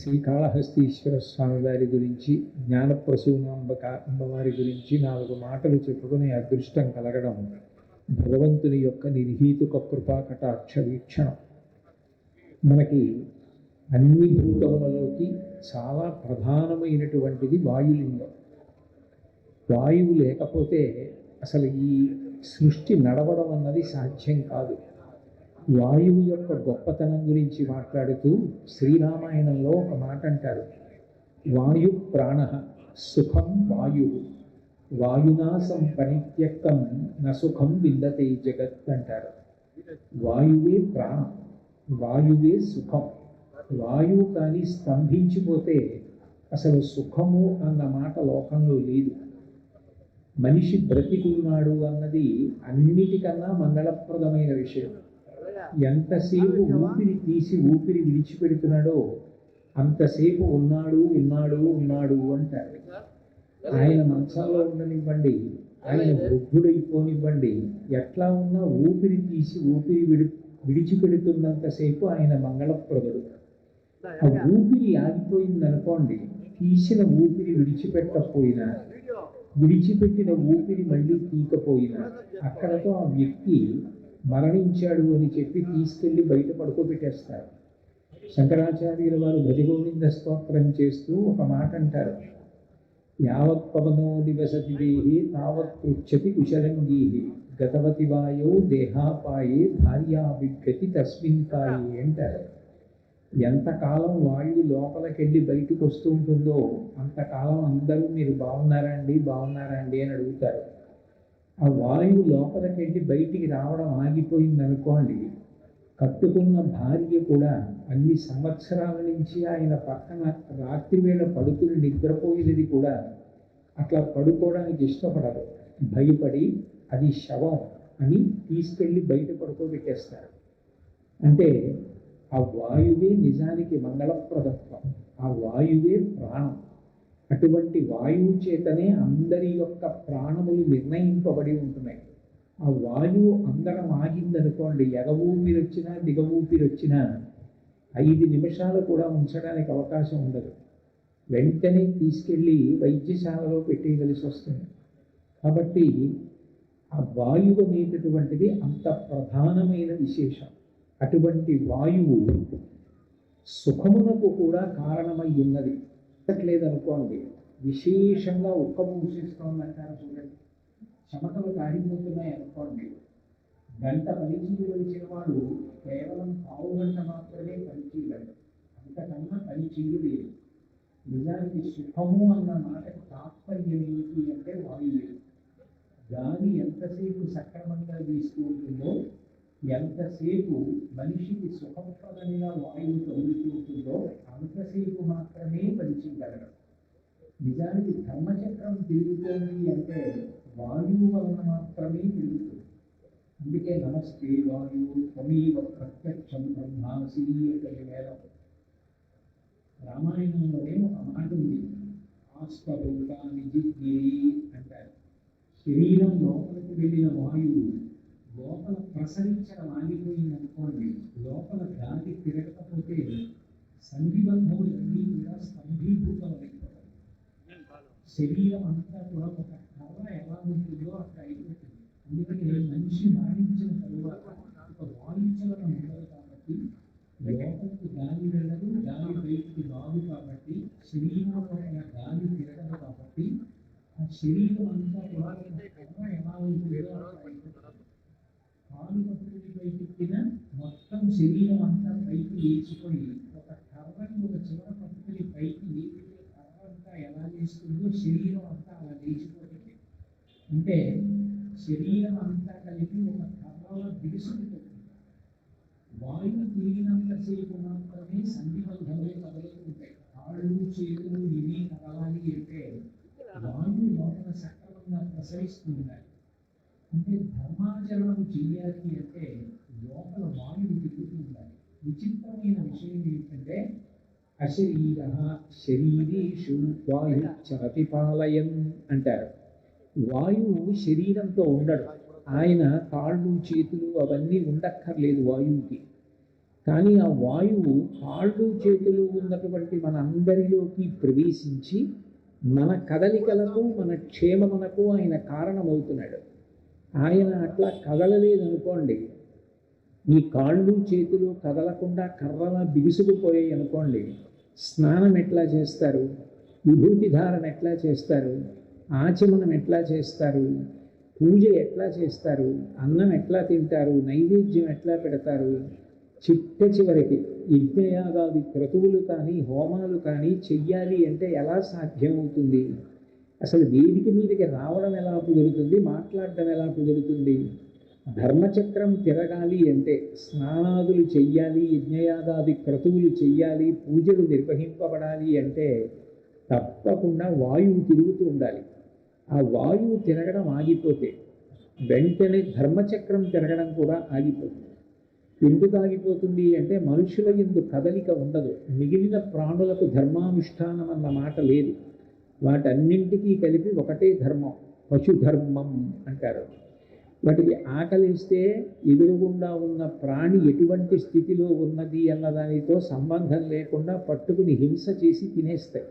శ్రీకాళహస్తీశ్వర స్వామి వారి గురించి, జ్ఞానప్రసూనాంబక అమ్మవారి గురించి 4 మాటలు చెప్పుకునే అదృష్టం కలగడం భగవంతుని యొక్క నిర్హీతుక కృపా కటాక్ష వీక్షణం. మనకి అన్ని భూతములలోకి చాలా ప్రధానమైనటువంటిది వాయులింగం. వాయువు లేకపోతే అసలు ఈ సృష్టి నడవడం అన్నది సాధ్యం కాదు. వాయువు యొక్క గొప్పతనం గురించి మాట్లాడుతూ శ్రీరామాయణంలో ఒక మాట అంటారు, వాయు ప్రాణ సుఖం వాయు వాయునా సంపరిత్యక్తం నసుఖం విందతే జగత్ అంటారు. వాయువే ప్రాణం, వాయువే సుఖం. వాయువు కానీ స్తంభించిపోతే అసలు సుఖము అన్న మాట లోకంలో లేదు. మనిషి బ్రతికున్నాడు అన్నది అన్నిటికన్నా మంగళప్రదమైన విషయం. ఎంతసేపు ఊపిరి తీసి ఊపిరి విడిచిపెడుతున్నాడో అంతసేపు ఉన్నాడు ఉన్నాడు ఉన్నాడు అంటారు. ఆయన మంచాల్లో ఉండనివ్వండి, ఆయన వృద్ధుడైపోనివ్వండి, ఎట్లా ఉన్నా ఊపిరి తీసి ఊపిరి విడిచిపెడుతున్నంతసేపు ఆయన మంగళప్రదుడు. ఆ ఊపిరి ఆగిపోయిందనుకోండి, తీసిన ఊపిరి విడిచిపెట్టకపోయినా, విడిచిపెట్టిన ఊపిరి మళ్ళీ తీకపోయినా అక్కడతో ఆ వ్యక్తి మరణించాడు అని చెప్పి తీసుకెళ్లి బయట పడుకోబెట్టేస్తారు. శంకరాచార్యుల వారు భజగోవింద స్తోత్రం చేస్తూ ఒక మాట అంటారు, యావత్ పవనో దివసతి దేహి తావత్ పృచ్చతి కుశలంగీ గతవతి వాయో దేహాపాయే భార్యా బిభ్యతి తస్మిన్ కాయే అంటారు. ఎంతకాలం వాయువు లోపలికెళ్ళి బయటకు వస్తూ ఉంటుందో అంతకాలం అందరూ మీరు బాగున్నారండి బాగున్నారండి అని అడుగుతారు. ఆ వాయువు లోపలికెళ్ళి బయటికి రావడం ఆగిపోయిందనుకోండి, కట్టుకున్న భార్య కూడా అన్ని సంవత్సరాల నుంచి ఆయన పక్కన రాత్రి వేళ పడుకుని నిద్రపోయినది కూడా అట్లా పడుకోవడానికి ఇష్టపడరు. భయపడి అది శవం అని తీసుకెళ్ళి బయట పడుకోబెట్టేస్తారు. అంటే ఆ వాయువే నిజానికి మంగళప్రదత్వం, ఆ వాయువే ప్రాణం. అటువంటి వాయువు చేతనే అందరి యొక్క ప్రాణములు నిర్ణయింపబడి ఉంటున్నాయి. ఆ వాయువు అందరం ఆగిందనుకోండి, ఎగ ఊపిరి వచ్చినా దిగ ఊపిరి వచ్చినా 5 నిమిషాలు కూడా ఉంచడానికి అవకాశం ఉండదు. వెంటనే తీసుకెళ్ళి వైద్యశాలలో పెట్టేయవలసి వస్తుంది. కాబట్టి ఆ వాయువు అనేటటువంటిది అంత ప్రధానమైన విశేషం. అటువంటి వాయువు సుఖమునకు కూడా కారణమై ఉన్నది. లేదనుకోండి, విశేషంగా ఉక్కబూసిస్తోందంటారు చూడండి. చెమటలు కారిపోతున్నాయి అనుకోండి, గంట పనిచేయవలసిన వాడు కేవలం 1/2 గంట మాత్రమే పనిచేయగలడు, అంతకన్నా పని చేయలేదు. నిజానికి సుఖము అన్న మాటకు తాత్పర్యం ఏంటి అంటే వాయువే. గాలి ఎంతసేపు సక్రమంగా వీస్తూ ఉంటుందో, ఎంతసేపు మనిషికి సుఖప్రదమైన వాయువు తగులుతూ ఉంటుందో అంతసేపు మాత్రమే పనిచేయగలడు. నిజానికి ధర్మచక్రం తిరుగుతోంది అంటే వాయువు వలన మాత్రమే తిరుగుతుంది. అందుకే నమస్తే వాయువు త్వమేవ ప్రత్యక్షం బ్రహ్మాసి అంటే వేదం. రామాయణంలోనే ఒక మాట ఉంది, ఆస్పదూతాన్ని జిజ్ఞిరి అంటారు. శరీరం లోపలికి వెళ్ళిన వాయువు లోపల ప్రసరించడం ఆగిపోయిందనుకోండి, లోపల గాలి తిరగకపోతే సంధిబంధములన్నీ కూడా స్తంభీభూతం అయిపోతాయి. శరీరం అంతా కూడా ఒక కర్ర ఎలా ఉంటుందో అక్కడ అయిపోతుంది. అందుకని మనిషి మరణించిన తరువాత ఒక వాయుచలనం ఉండదు కాబట్టి లోపలికి గాలి వెళ్ళదు, గాలి బయటికి రాదు కాబట్టి శరీరంలో గాలి తిరగదు కాబట్టి ఆ శరీరం అంతా కూడా కర్ర ఎలా ఉంటుందో అక్కడ అయిపోతుంది. కాలు పట్టుకుని పైకెక్కిన మొత్తం శరీరం అంతా పైకి లేచిపోయి ఒక కర్రని ఒక చివర పట్టుకుని పైకి లేపితే కర్ర అంతా ఎలా లేస్తుందో శరీరం అంతా అలా లేచిపోతుంది. అంటే శరీరం అంతా కలిపి ఒక కర్రలో బిగుసుకుంటుంది. వాయువు తిరిగినంతసేపు మాత్రమే సంధిబంధములు కదులుతుంటాయి. కాళ్ళు చేతులు ఇవి కదలాలి అంటే వాయువు లోపల సక్రమంగా ప్రసరిస్తుంటాయి. అంటే ధర్మాచరణం చెయ్యాలి అంటే లోపల వాయువు తిరుగుతూ ఉండాలి. విచిత్రమైన విషయం ఏంటంటే అశరీర శరీరేషు వాయు చరతి పాలయం అంటారు. వాయువు శరీరంతో ఉండడు. ఆయన కాళ్ళు చేతులు అవన్నీ ఉండక్కర్లేదు వాయువుకి. కానీ ఆ వాయువు కాళ్ళు చేతులు ఉన్నటువంటి మన అందరిలోకి ప్రవేశించి మన కదలికలకు మన క్షేమమునకు ఆయన కారణమవుతున్నాడు. ఆయన అట్లా కదలలేదనుకోండి, ఈ కాళ్ళు చేతులు కదలకుండా కర్రలా బిగుసుకుపోయాయి అనుకోండి, స్నానం ఎట్లా చేస్తారు, విభూతి ధారణ ఎట్లా చేస్తారు, ఆచమనం ఎట్లా చేస్తారు, పూజ ఎట్లా చేస్తారు, అన్నం ఎట్లా తింటారు, నైవేద్యం ఎట్లా పెడతారు, చిట్ట చివరికి యజ్ఞయాగాది క్రతువులు కానీ హోమాలు కానీ చెయ్యాలి అంటే ఎలా సాధ్యమవుతుంది? అసలు వేదిక మీదకి రావడం ఎలా కుదురుతుంది, మాట్లాడడం ఎలా కుదురుతుంది? ధర్మచక్రం తిరగాలి అంటే స్నానాదులు చెయ్యాలి, యజ్ఞయాగాది క్రతువులు చెయ్యాలి, పూజలు నిర్వహింపబడాలి అంటే తప్పకుండా వాయువు తిరుగుతూ ఉండాలి. ఆ వాయువు తిరగడం ఆగిపోతే వెంటనే ధర్మచక్రం తిరగడం కూడా ఆగిపోతుంది. ఎందుకు ఆగిపోతుంది అంటే మనుషుల యందు కదలిక ఉండదు. మిగిలిన ప్రాణులకు ధర్మానుష్ఠానం అన్న మాట లేదు. వాటన్నింటికీ కలిపి ఒకటే ధర్మం, పశుధర్మం అంటారు. వాటికి ఆకలిస్తే ఎదురుగుండా ఉన్న ప్రాణి ఎటువంటి స్థితిలో ఉన్నది అన్నదానితో సంబంధం లేకుండా పట్టుకుని హింస చేసి తినేస్తాయి.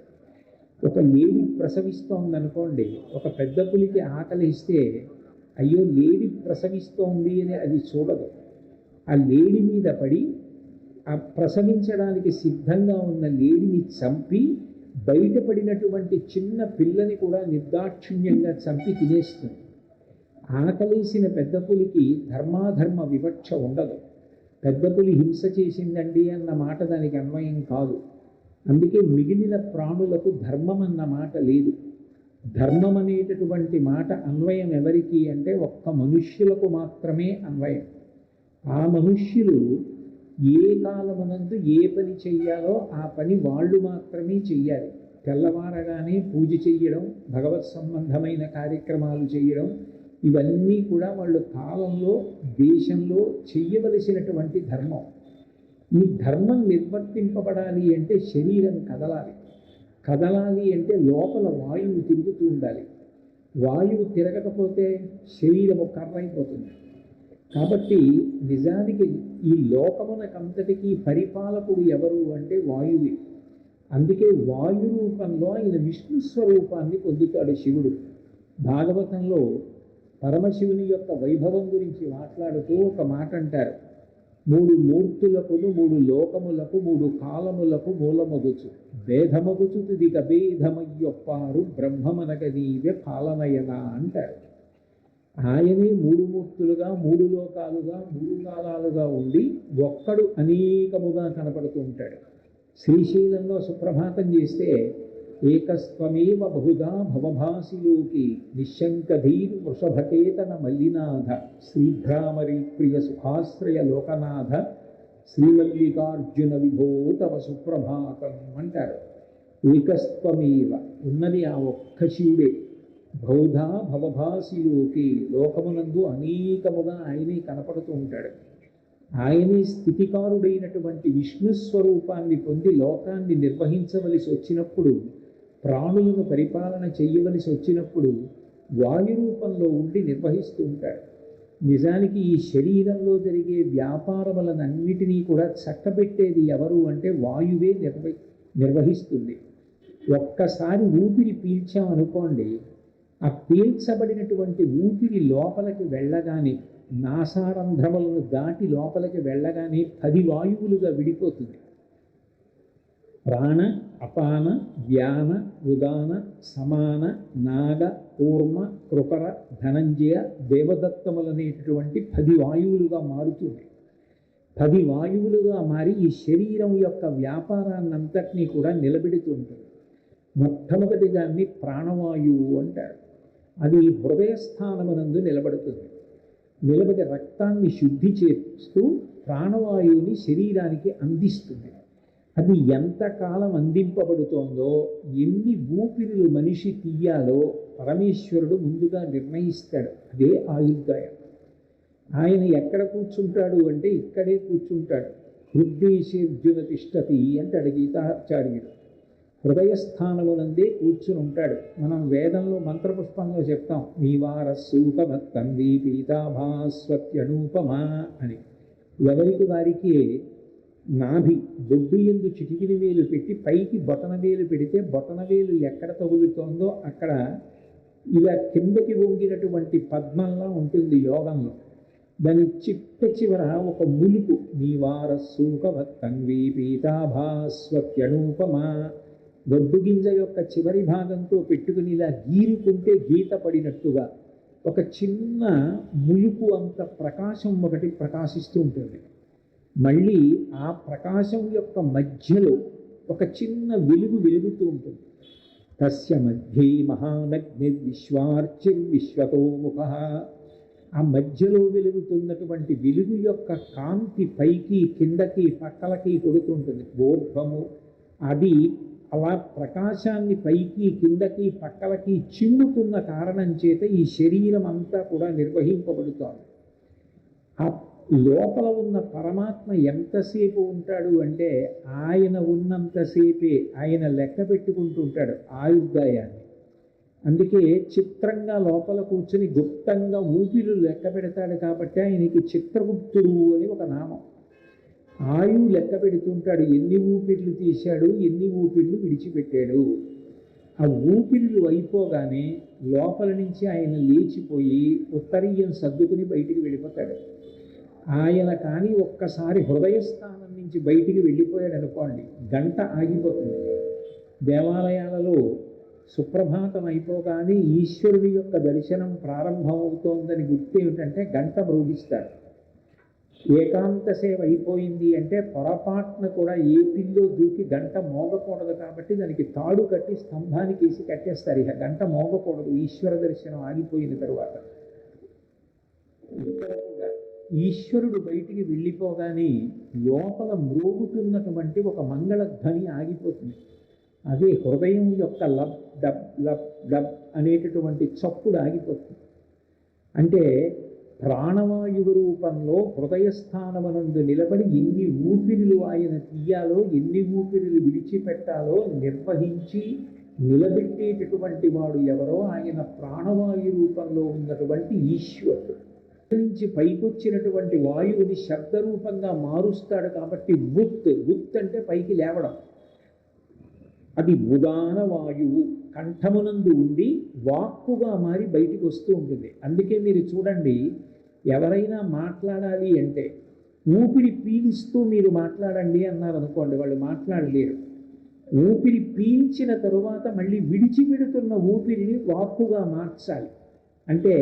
ఒక లేడి ప్రసవిస్తోందనుకోండి, ఒక పెద్ద పులికి ఆకలిస్తే అయ్యో లేడి ప్రసవిస్తోంది అని అది చూడదు. ఆ లేడి మీద పడి ఆ ప్రసవించడానికి సిద్ధంగా ఉన్న లేడిని చంపి బయటపడినటువంటి చిన్న పిల్లని కూడా నిర్దాక్షిణ్యంగా చంపి తినేస్తుంది. ఆకలేసిన పెద్ద పులికి ధర్మాధర్మ వివక్ష ఉండదు. పెద్ద పులి హింస చేసిందండి అన్న మాట దానికి అన్వయం కాదు. అందుకే మిగిలిన ప్రాణులకు ధర్మం అన్న మాట లేదు. ధర్మం అనేటటువంటి మాట అన్వయం ఎవరికి అంటే ఒక్క మనుష్యులకు మాత్రమే అన్వయం. ఆ మనుష్యులు ఏ కాలమునందు ఏ పని చెయ్యాలో ఆ పని వాళ్ళు మాత్రమే చెయ్యాలి. తెల్లవారగానే పూజ చెయ్యడం, భగవత్ సంబంధమైన కార్యక్రమాలు చేయడం, ఇవన్నీ కూడా వాళ్ళు కాలంలో దేశంలో చెయ్యవలసినటువంటి ధర్మం. ఈ ధర్మం నిర్వర్తింపబడాలి అంటే శరీరం కదలాలి. కదలాలి అంటే లోపల వాయువు తిరుగుతూ ఉండాలి. వాయువు తిరగకపోతే శరీరము కర్రైపోతుంది. కాబట్టి నిజానికి ఈ లోకమునకంతటికీ పరిపాలకుడు ఎవరు అంటే వాయువే. అందుకే వాయు రూపంలో ఆయన విష్ణు స్వరూపాన్ని పొందుతాడు శివుడు. భాగవతంలో పరమశివుని యొక్క వైభవం గురించి మాట్లాడుతూ ఒక మాట అంటారు, 3 మూర్తులకు 3 లోకములకు 3 కాలములకు మూలమగుచు భేదమగుచు తుదిక భేదమయ్యొప్పారు బ్రహ్మమనగ నీవే పాలనయనా అంటారు. ఆయనే 3 మూర్తులుగా 3 లోకాలుగా 3 కాలాలుగా ఉండి ఒక్కడు అనేకముగా కనపడుతూ ఉంటాడు. శ్రీశైలంలో సుప్రభాతం చేస్తే ఏకస్త్వమేవ బహుదా భవభాసిలోకి నిశంకధీర్ వృషభకేతన మల్లినాథ శ్రీభ్రామరి ప్రియ సుఖాశ్రయ లోకనాథ శ్రీమల్లికార్జున విభో తవ సుప్రభాతం అంటారు. ఏకస్త్వమేవ ఉన్నది ఆ ఒక్క శివుడే. బహుధా భవభాసిలోకి లోకమునందు అనేకముగా ఆయనే కనపడుతూ ఉంటాడు. ఆయనే స్థితికారుడైనటువంటి విష్ణు స్వరూపాన్ని పొంది లోకాన్ని నిర్వహించవలసి వచ్చినప్పుడు, ప్రాణులను పరిపాలన చేయవలసి వచ్చినప్పుడు వాయు రూపంలో ఉండి నిర్వహిస్తూ ఉంటాడు. నిజానికి ఈ శరీరంలో జరిగే వ్యాపారములనన్నిటినీ కూడా చక్కబెట్టేది ఎవరు అంటే వాయువే నిర్వహిస్తుంది. ఒక్కసారి ఊపిరి పీల్చామనుకోండి, ఆ పీల్చబడినటువంటి ఊపిరి లోపలికి వెళ్ళగానే, నాసారంధ్రములను దాటి లోపలికి వెళ్ళగానే 10 వాయువులుగా విడిపోతుంది. ప్రాణ, అపాన, వ్యాన, ఉదాన, సమాన, నాగ, కూర్మ, కృకర, ధనంజయ, దేవదత్తములనేటటువంటి 10 వాయువులుగా మారుతుంది. 10 వాయువులుగా మారి ఈ శరీరం యొక్క వ్యాపారాన్నంతటినీ కూడా నిలబెడుతూ ఉంటుంది. మొట్టమొదటి దాన్ని ప్రాణవాయువు అంటారు. అది హృదయస్థానమునందు నిలబడుతుంది. నిలబడి రక్తాన్ని శుద్ధి చేస్తూ ప్రాణవాయువుని శరీరానికి అందిస్తుంది. అది ఎంతకాలం అందింపబడుతోందో, ఎన్ని ఊపిరులు మనిషి తీయాలో పరమేశ్వరుడు ముందుగా నిర్ణయిస్తాడు. అదే ఆయుర్దాయం. ఆయన ఎక్కడ కూర్చుంటాడు అంటే ఇక్కడే కూర్చుంటాడు. హృద్దేశేర్జున తిష్టతి అంటాడు గీతాచార్యుడు. హృదయస్థానమునందే కూర్చుని ఉంటాడు. మనం వేదంలో మంత్రపుష్పంలో చెప్తాం, నీవార సూపమత్తంది పీతాభాస్వత్యనూపమా అని. ఎవరికి వారికి నాభి బొడ్డు ఎందు చిటికిన వేలు పెట్టి పైకి బొటన వేలు పెడితే బొటన వేలు ఎక్కడ తగులుతోందో అక్కడ ఇలా కిందకి వంగినటువంటి పద్మంలా ఉంటుంది యోగంలో. దాని చిట్ట చివర ఒక ములుపు నీవార సూకవత్తన్వీ పీతాభాస్వత్యనూపమా, గొడ్డు గింజ యొక్క చివరి భాగంతో పెట్టుకుని ఇలా గీరుకుంటే గీత పడినట్టుగా ఒక చిన్న ములుపు అంత ప్రకాశం ఒకటి ప్రకాశిస్తూ ఉంటుంది. మళ్ళీ ఆ ప్రకాశం యొక్క మధ్యలో ఒక చిన్న వెలుగు వెలుగుతూ ఉంటుంది. తస్య మధ్యే మహానగ్నిర్విశ్వార్చిర్విశ్వతోముఖ, ఆ మధ్యలో వెలుగుతున్నటువంటి వెలుగు యొక్క కాంతి పైకి కిందకి పక్కలకి కొడుతుంటుంది. ఊర్ధ్వము అది అలా ప్రకాశాన్ని పైకి కిందకి పక్కలకి చిమ్ముతున్న కారణం చేత ఈ శరీరం అంతా కూడా నిర్వహింపబడుతోంది. ఆ లోపల ఉన్న పరమాత్మ ఎంతసేపు ఉంటాడు అంటే ఆయన ఉన్నంతసేపే ఆయన లెక్క పెట్టుకుంటూ ఉంటాడు ఆయుర్దాయాన్ని. అందుకే చిత్రంగా లోపల కూర్చుని గుప్తంగా ఊపిరి లెక్క పెడతాడు కాబట్టి ఆయనకి చిత్రగుప్తుడు అని ఒక నామం. ఆయువు లెక్క పెడుతుంటాడు, ఎన్ని ఊపిర్లు తీశాడు, ఎన్ని ఊపిర్లు విడిచిపెట్టాడు. ఆ ఊపిర్లు అయిపోగానే లోపల నుంచి ఆయన లేచిపోయి ఉత్తరీయం సర్దుకుని బయటికి వెళ్ళిపోతాడు. ఆయన కానీ ఒక్కసారి హృదయస్థానం నుంచి బయటికి వెళ్ళిపోయాడు అనుకోండి, గంట ఆగిపోతుంది. దేవాలయాలలో సుప్రభాతం అయిపోగానే ఈశ్వరుడి యొక్క దర్శనం ప్రారంభమవుతోందని గుర్తు ఏమిటంటే గంట మ్రోగిస్తాడు. ఏకాంత సేవ అయిపోయింది అంటే పొరపాటున కూడా ఏ పిల్లో దూకి గంట మోగకూడదు కాబట్టి దానికి తాడు కట్టి స్తంభానికి వేసి కట్టేస్తారు. ఇక గంట మోగకూడదు ఈశ్వర దర్శనం ఆగిపోయిన తరువాత. ఈశ్వరుడు బయటికి వెళ్ళిపోగానే లోపల మ్రోగుతున్నటువంటి ఒక మంగళధ్వని ఆగిపోతుంది. అదే హృదయం యొక్క లబ్ డబ్ లబ్ డబ్ అనేటటువంటి చప్పుడు ఆగిపోతుంది. అంటే ప్రాణవాయువు రూపంలో హృదయస్థానమనందు నిలబడి ఎన్ని ఊపిరులు ఆయన తీయాలో, ఎన్ని ఊపిరులు విడిచిపెట్టాలో నిర్వహించి నిలబెట్టేటటువంటి వాడు ఎవరో ఆయన ప్రాణవాయు రూపంలో ఉన్నటువంటి ఈశ్వరుడు. నుంచి పైకొచ్చినటువంటి వాయువుని శబ్దరూపంగా మారుస్తాడు కాబట్టి ఉత్ అంటే పైకి లేవడం. అది ఉదాన వాయువు కంఠమునందు ఉండి వాక్కుగా మారి బయటికి వస్తూ ఉంటుంది. అందుకే మీరు చూడండి, ఎవరైనా మాట్లాడాలి అంటే ఊపిరి పీలుస్తూ మీరు మాట్లాడండి అన్నారు అనుకోండి, వాళ్ళు మాట్లాడలేరు. ఊపిరి పీల్చిన తరువాత మళ్ళీ విడిచిపెడుతున్న ఊపిరిని వాక్కుగా మార్చాలి. అంటే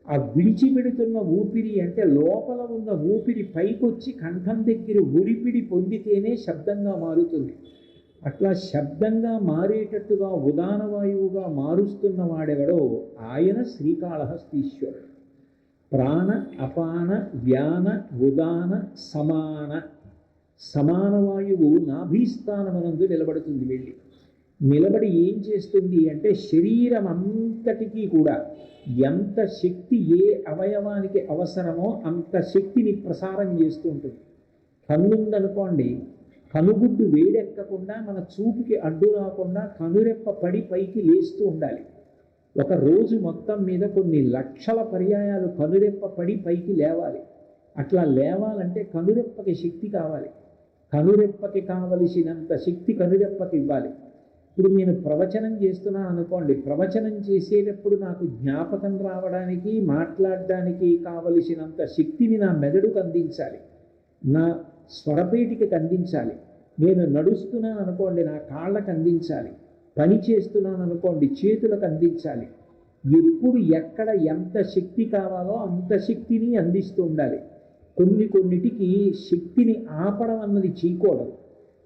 ఆ విడిచిపెడుతున్న ఊపిరి అంటే లోపల ఉన్న ఊపిరి పైకొచ్చి కంఠం దగ్గర ఒడిపిడి పొందితేనే శబ్దంగా మారుతుంది. అట్లా శబ్దంగా మారేటట్టుగా ఉదాన వాయువుగా మారుస్తున్న వాడెవడో ఆయన శ్రీకాళహస్తీశ్వరుడు. ప్రాణ అపాన వ్యాన ఉదాన సమాన వాయువు నాభీస్థానమనందు నిలబడుతుంది. వెళ్ళి నిలబడి ఏం చేస్తుంది అంటే శరీరం అంతటికీ కూడా ఎంత శక్తి ఏ అవయవానికి అవసరమో అంత శక్తిని ప్రసారం చేస్తూ ఉంటుంది. కన్నుందనుకోండి, కనుగుడ్డు వేడెక్కకుండా మన చూపుకి అడ్డు రాకుండా కనురెప్ప పడి పైకి లేస్తూ ఉండాలి. ఒక రోజు మొత్తం మీద కొన్ని లక్షల పర్యాయాలు కనురెప్ప పడి పైకి లేవాలి. అట్లా లేవాలంటే కనురెప్పకి శక్తి కావాలి. కనురెప్పకి కావలసినంత శక్తి కనురెప్పకి ఇవ్వాలి. ఇప్పుడు నేను ప్రవచనం చేస్తున్నాను అనుకోండి, ప్రవచనం చేసేటప్పుడు నాకు జ్ఞాపకం రావడానికి మాట్లాడడానికి కావలసినంత శక్తిని నా మెదడుకు అందించాలి, నా స్వరపేటికి అందించాలి. నేను నడుస్తున్నాను అనుకోండి, నా కాళ్ళకు అందించాలి. పని చేస్తున్నాను అనుకోండి, చేతులకు అందించాలి. ఎప్పుడు ఎక్కడ ఎంత శక్తి కావాలో అంత శక్తిని అందిస్తూ ఉండాలి. కొన్నిటికి శక్తిని ఆపడం అన్నది చేయకూడదు.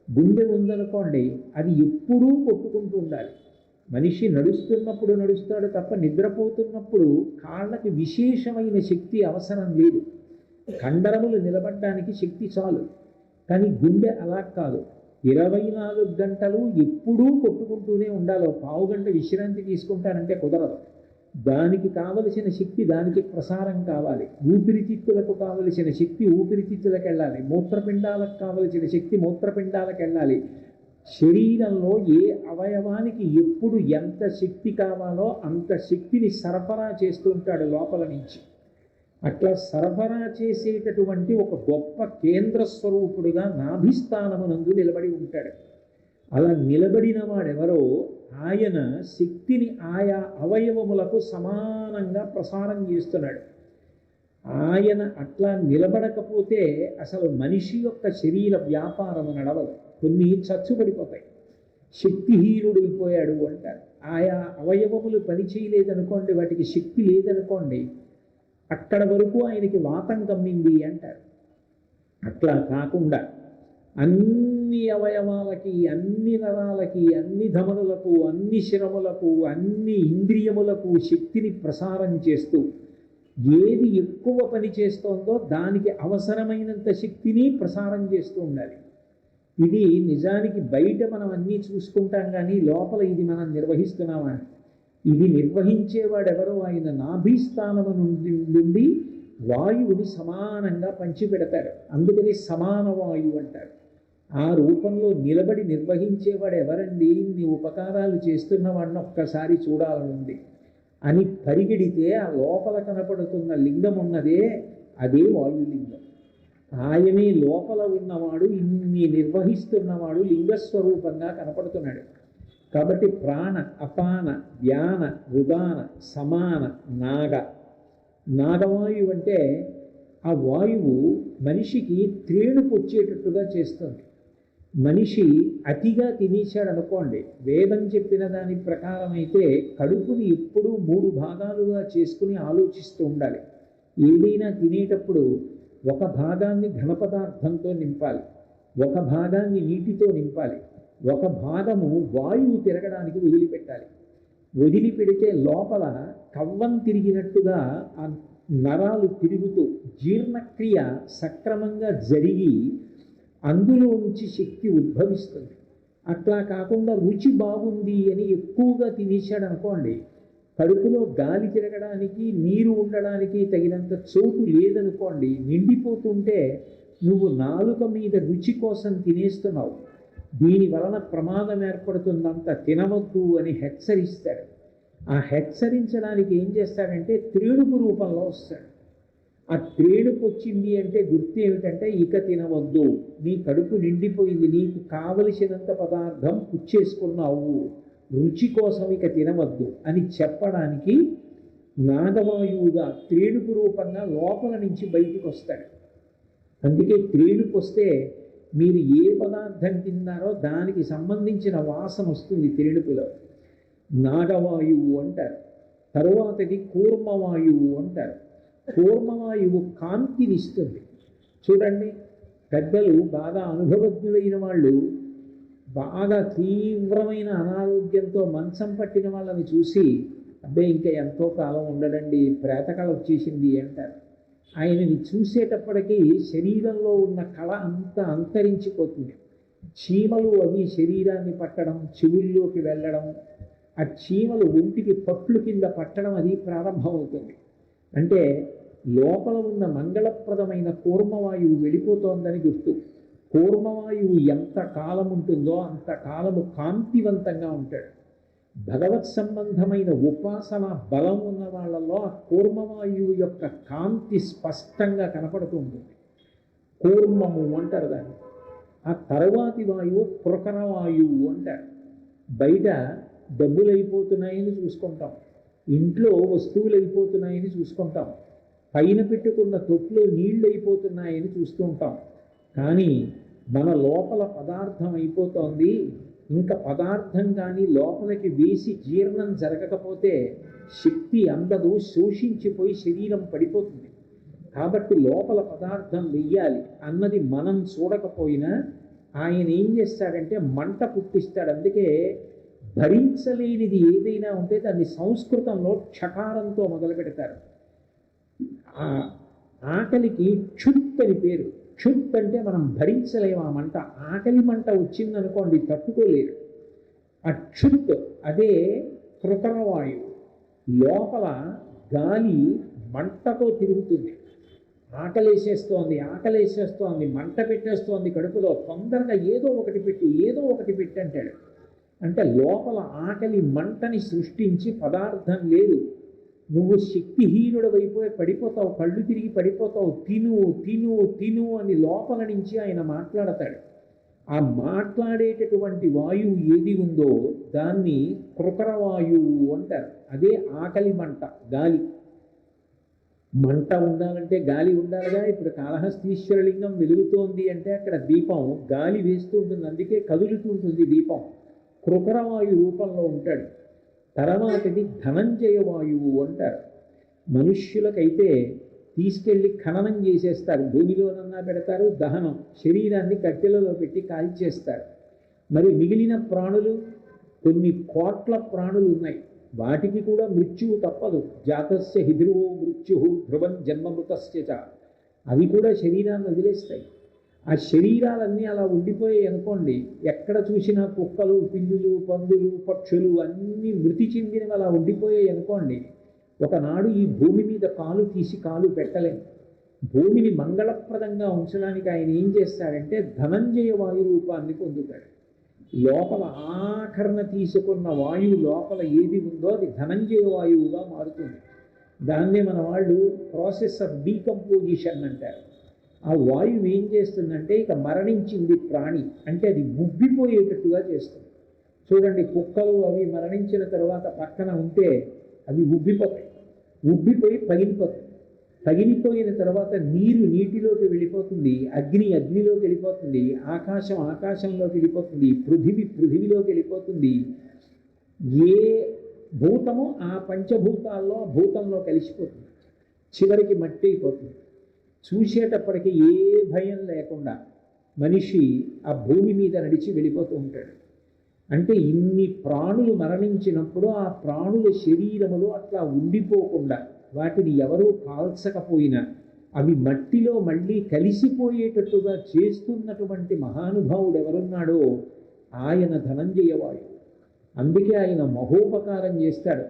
గుండె ఉందనుకోండి, అది ఎప్పుడూ కొట్టుకుంటూ ఉండాలి. మనిషి నడుస్తున్నప్పుడు నడుస్తాడు తప్ప నిద్రపోతున్నప్పుడు కాళ్ళకి విశేషమైన శక్తి అవసరం లేదు. కండరములు నిలబడడానికి శక్తి చాలు. కానీ గుండె అలా కాదు, 24 గంటలు ఎప్పుడూ కొట్టుకుంటూనే ఉండాలి. పావు గంట విశ్రాంతి తీసుకుంటానంటే కుదరదు. దానికి కావలసిన శక్తి దానికి ప్రసారం కావాలి. ఊపిరితిత్తులకు కావలసిన శక్తి ఊపిరితిత్తులకు వెళ్ళాలి. మూత్రపిండాలకు కావలసిన శక్తి మూత్రపిండాలకు వెళ్ళాలి. శరీరంలో ఏ అవయవానికి ఎప్పుడు ఎంత శక్తి కావాలో అంత శక్తిని సరఫరా చేస్తూ ఉంటాడు లోపల నుంచి. అట్లా సరఫరా చేసేటటువంటి ఒక గొప్ప కేంద్ర స్వరూపుడుగా నాభిస్థానమునందు నిలబడి ఉంటాడు. అలా నిలబడిన వాడెవరో ఆయన శక్తిని ఆయా అవయవములకు సమానంగా ప్రసారం చేస్తున్నాడు. ఆయన అట్లా నిలబడకపోతే అసలు మనిషి యొక్క శరీర వ్యాపారము నడవదు. కొన్ని చచ్చుబడిపోతాయి. శక్తిహీనుడైపోయాడు అంటారు. ఆయా అవయవములు పనిచేయలేదనుకోండి, వాటికి శక్తి లేదనుకోండి, అక్కడ వరకు ఆయనకి వాతం కమ్మింది అంటారు. అట్లా కాకుండా అన్ని అవయవాలకి, అన్ని నరాలకి, అన్ని ధమనులకు, అన్ని శిరములకు, అన్ని ఇంద్రియములకు శక్తిని ప్రసారం చేస్తూ ఏది ఎక్కువ పని చేస్తోందో దానికి అవసరమైనంత శక్తిని ప్రసారం చేస్తూ ఉండాలి. ఇది నిజానికి బయట మనం అన్నీ చూసుకుంటాం, కానీ లోపల ఇది మనం నిర్వహిస్తున్నామా? ఇది నిర్వహించేవాడెవరో ఆయన నాభిస్థానము నుండి వాయువుని సమానంగా పంచిపెడతాడు. అందుకని సమాన వాయువు అంటారు. ఆ రూపంలో నిలబడి నిర్వహించేవాడు ఎవరండి? నీ ఉపకారాలు చేస్తున్న వాడిని ఒక్కసారి చూడాలనుంది అని పరిగెడితే ఆ లోపల కనపడుతున్న లింగం ఉన్నదే, అదే వాయులింగం. ఆయనే లోపల ఉన్నవాడు, ఇన్ని నిర్వహిస్తున్నవాడు లింగస్వరూపంగా కనపడుతున్నాడు. కాబట్టి ప్రాణ, అపాన, వ్యాన, ఉదాన, సమాన, నాగవాయువు అంటే ఆ వాయువు మనిషికి త్రేణుపు వచ్చేటట్టుగా చేస్తుంది. మనిషి అతిగా తినేశాడు అనుకోండి, వేదం చెప్పిన దాని ప్రకారం అయితే కడుపుని ఎప్పుడూ 3 భాగాలుగా చేసుకుని ఆలోచిస్తూ ఉండాలి. ఏదైనా తినేటప్పుడు ఒక భాగాన్ని ఘన పదార్థంతో నింపాలి, ఒక భాగాన్ని నీటితో నింపాలి, ఒక భాగము వాయువు తిరగడానికి వదిలిపెట్టాలి. వదిలిపెడితే లోపల కవ్వం తిరిగినట్టుగా ఆ నరాలు తిరుగుతూ జీర్ణక్రియ సక్రమంగా జరిగి అందులో నుంచి శక్తి ఉద్భవిస్తుంది. అట్లా కాకుండా రుచి బాగుంది అని ఎక్కువగా తినేశాడు అనుకోండి, కడుపులో గాలి తిరగడానికి, నీరు ఉండడానికి తగినంత చోటు లేదనుకోండి, నిండిపోతుంటే నువ్వు నాలుక మీద రుచి కోసం తినేస్తున్నావు, దీని వలన ప్రమాదం ఏర్పడుతుందంత తినవద్దు అని హెచ్చరిస్తాడు. ఆ హెచ్చరించడానికి ఏం చేస్తాడంటే త్రేణుపు రూపంలో వస్తాడు. ఆ త్రేణుపు వచ్చింది అంటే గుర్తు ఏమిటంటే ఇక తినవద్దు, నీ కడుపు నిండిపోయింది, నీకు కావలసినంత పదార్థం పుచ్చేసుకున్నావు, రుచి కోసం ఇక తినవద్దు అని చెప్పడానికి నాగవాయువుగా త్రేణుపు రూపంగా లోపల నుంచి బయటికి వస్తాడు. అందుకే త్రేణుపు వస్తే మీరు ఏ పదార్థం తిన్నారో దానికి సంబంధించిన వాసన వస్తుంది త్రేణుపులో. నాగవాయువు అంటారు. తరువాతది కూర్మవాయువు అంటారు. కూర్మవాయువు కాంతినిస్తుంది. చూడండి, పెద్దలు బాగా అనుభవజ్ఞులైన వాళ్ళు బాగా తీవ్రమైన అనారోగ్యంతో మంచం పట్టిన వాళ్ళని చూసి, అబ్బే ఇంకా ఎంతో కాలం ఉండడండి, ప్రేతకళ వచ్చేసింది అంటారు. ఆయనని చూసేటప్పటికీ శరీరంలో ఉన్న కళ అంతా అంతరించిపోతుంది. చీమలు అవి శరీరాన్ని పట్టడం, చెవుల్లోకి వెళ్ళడం, ఆ చీమలు ఒంటికి పట్లు కింద పట్టడం అది ప్రారంభమవుతుంది. అంటే లోపల ఉన్న మంగళప్రదమైన కూర్మవాయువు వెళ్ళిపోతోందని గుర్తు. కూర్మవాయువు ఎంత కాలం ఉంటుందో అంత కాలము కాంతివంతంగా ఉంటాడు. భగవత్ సంబంధమైన ఉపాసన బలం ఉన్న వాళ్ళలో ఆ కూర్మవాయువు యొక్క కాంతి స్పష్టంగా కనపడుతూ ఉంటుంది. కూర్మము అంటారు దాన్ని. ఆ తరువాతి వాయువు ప్రకరవాయువు అంటారు. బయట డబ్బులు అయిపోతున్నాయని చూసుకుంటాం, ఇంట్లో వస్తువులు అయిపోతున్నాయని చూసుకుంటాం, పైన పెట్టుకున్న తొట్టులో నీళ్ళు అయిపోతున్నాయని చూస్తూ ఉంటాం. కానీ మన లోపల పదార్థం అయిపోతోంది, ఇంకా పదార్థం కానీ లోపలికి వేసి జీర్ణం జరగకపోతే శక్తి అందదు, శోషించిపోయి శరీరం పడిపోతుంది. కాబట్టి లోపల పదార్థం వెయ్యాలి అన్నది మనం చూడకపోయినా ఆయన ఏం చేస్తాడంటే మంట పుట్టిస్తాడు. అందుకే భరించలేనిది ఏదైనా ఉంటే దాన్ని సంస్కృతంలో క్షకారంతో మొదలు పెడతారు. ఆకలికి క్షుత్ అని పేరు. క్షుత్ అంటే మనం భరించలేము ఆ మంట. ఆకలి మంట వచ్చిందనుకోండి తట్టుకోలేరు. ఆ క్షుత్ అదే కృతరవాయువు. లోపల గాలి మంటతో తిరుగుతుంది. ఆకలేసేస్తోంది, మంట పెట్టేస్తోంది కడుపులో, తొందరగా ఏదో ఒకటి పెట్టి అంటాడు. అంటే లోపల ఆకలి మంటని సృష్టించి పదార్థం లేదు, నువ్వు శక్తిహీనుడవైపోయి పడిపోతావు, కళ్ళు తిరిగి పడిపోతావు, తిను తిను తిను అని లోపల నుంచి ఆయన మాట్లాడతాడు. ఆ మాట్లాడేటటువంటి వాయువు ఏది ఉందో దాన్ని కృకరవాయువు అంటారు. అదే ఆకలి మంట, గాలి. మంట ఉండాలంటే గాలి ఉండాలిగా. ఇప్పుడు కాళహస్తీశ్వరలింగం వెలుగుతోంది అంటే అక్కడ దీపం గాలి వేస్తూ ఉంటుంది, అందుకే కదులుతూ ఉంటుంది దీపం. కృకరవాయు రూపంలో ఉంటాడు. తర్వాతది ధనంజయ వాయువు అంటారు. మనుష్యులకైతే తీసుకెళ్ళి ఖననం చేసేస్తారు, భూమిలోనన్నా పెడతారు, దహనం, శరీరాన్ని కట్టెలలో పెట్టి కాల్చేస్తారు. మరి మిగిలిన ప్రాణులు, కొన్ని కోట్ల ప్రాణులు ఉన్నాయి, వాటికి కూడా మృత్యువు తప్పదు. జాతస్య హి ధ్రువో మృత్యు ధ్రువం జన్మమృతస్య చ. అవి కూడా శరీరాన్ని వదిలేస్తాయి. ఆ శరీరాలన్నీ అలా ఉండిపోయాయి అనుకోండి, ఎక్కడ చూసినా కుక్కలు, పిల్లులు, పందులు, పక్షులు అన్నీ మృతి చెందినవి అలా ఉండిపోయాయి అనుకోండి, ఒకనాడు ఈ భూమి మీద కాలు తీసి కాలు పెట్టలేము. భూమిని మంగళప్రదంగా ఉంచడానికి ఆయన ఏం చేస్తాడంటే ధనంజయ వాయు రూపాన్ని పొందుతాడు. లోపల ఆఖరణ తీసుకున్న వాయువు లోపల ఏది ఉందో అది ధనంజయ వాయువుగా మారుతుంది. దాన్నే మన వాళ్ళు ప్రాసెస్ ఆఫ్ డీకంపోజిషన్ అంటారు. ఆ వాయువు ఏం చేస్తుందంటే ఇక మరణించింది ప్రాణి అంటే అది ఉబ్బిపోయేటట్టుగా చేస్తుంది. చూడండి, కుక్కలు అవి మరణించిన తర్వాత పక్కన ఉంటే అవి ఉబ్బిపోతాయి, ఉబ్బిపోయి పగిలిపోతాయి. పగిలిపోయిన తర్వాత నీరు నీటిలోకి వెళ్ళిపోతుంది, అగ్ని అగ్నిలోకి వెళ్ళిపోతుంది, ఆకాశం ఆకాశంలోకి వెళ్ళిపోతుంది, పృథివీ పృథివిలోకి వెళ్ళిపోతుంది. ఏ భూతము ఆ పంచభూతాల్లో భూతంలో కలిసిపోతుంది, చివరికి మట్టి అయిపోతుంది. చూసేటప్పటికి ఏ భయం లేకుండా మనిషి ఆ భూమి మీద నడిచి వెళ్ళిపోతూ ఉంటాడు. అంటే ఇన్ని ప్రాణులు మరణించినప్పుడు ఆ ప్రాణుల శరీరములు అట్లా ఉండిపోకుండా వాటిని ఎవరూ కాల్చకపోయినా అవి మట్టిలో మళ్ళీ కలిసిపోయేటట్టుగా చేస్తున్నటువంటి మహానుభావుడు ఎవరున్నాడో ఆయన ధనంజయవాయువు. అందుకే ఆయన మహోపకారం చేస్తాడు.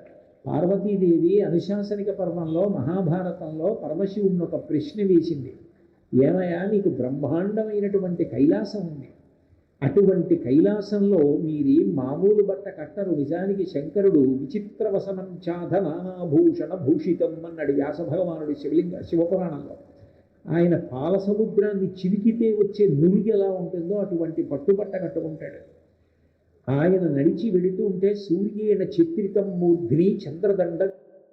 పార్వతీదేవి అనుశాసనిక పర్వంలో మహాభారతంలో పరమశివుని ఒక ప్రశ్న వేసింది, ఏమయ్యా నీకు బ్రహ్మాండమైనటువంటి కైలాసం ఉంది, అటువంటి కైలాసంలో మీరేం మామూలు బట్ట కట్టరు, నిజానికి శంకరుడు విచిత్రవసనం చాధ నానాభూషణ భూషితం అన్నాడు వ్యాస భగవానుడు శివపురాణంలో. ఆయన పాల సముద్రాన్ని చిలికితే వచ్చే నురుగు ఎలా ఉంటుందో అటువంటి పట్టుబట్ట కట్టుకుంటాడు. ఆయన నడిచి వెళుతూ ఉంటే సూర్యేణ చిత్రితం మూర్ధ్ని చంద్రదండ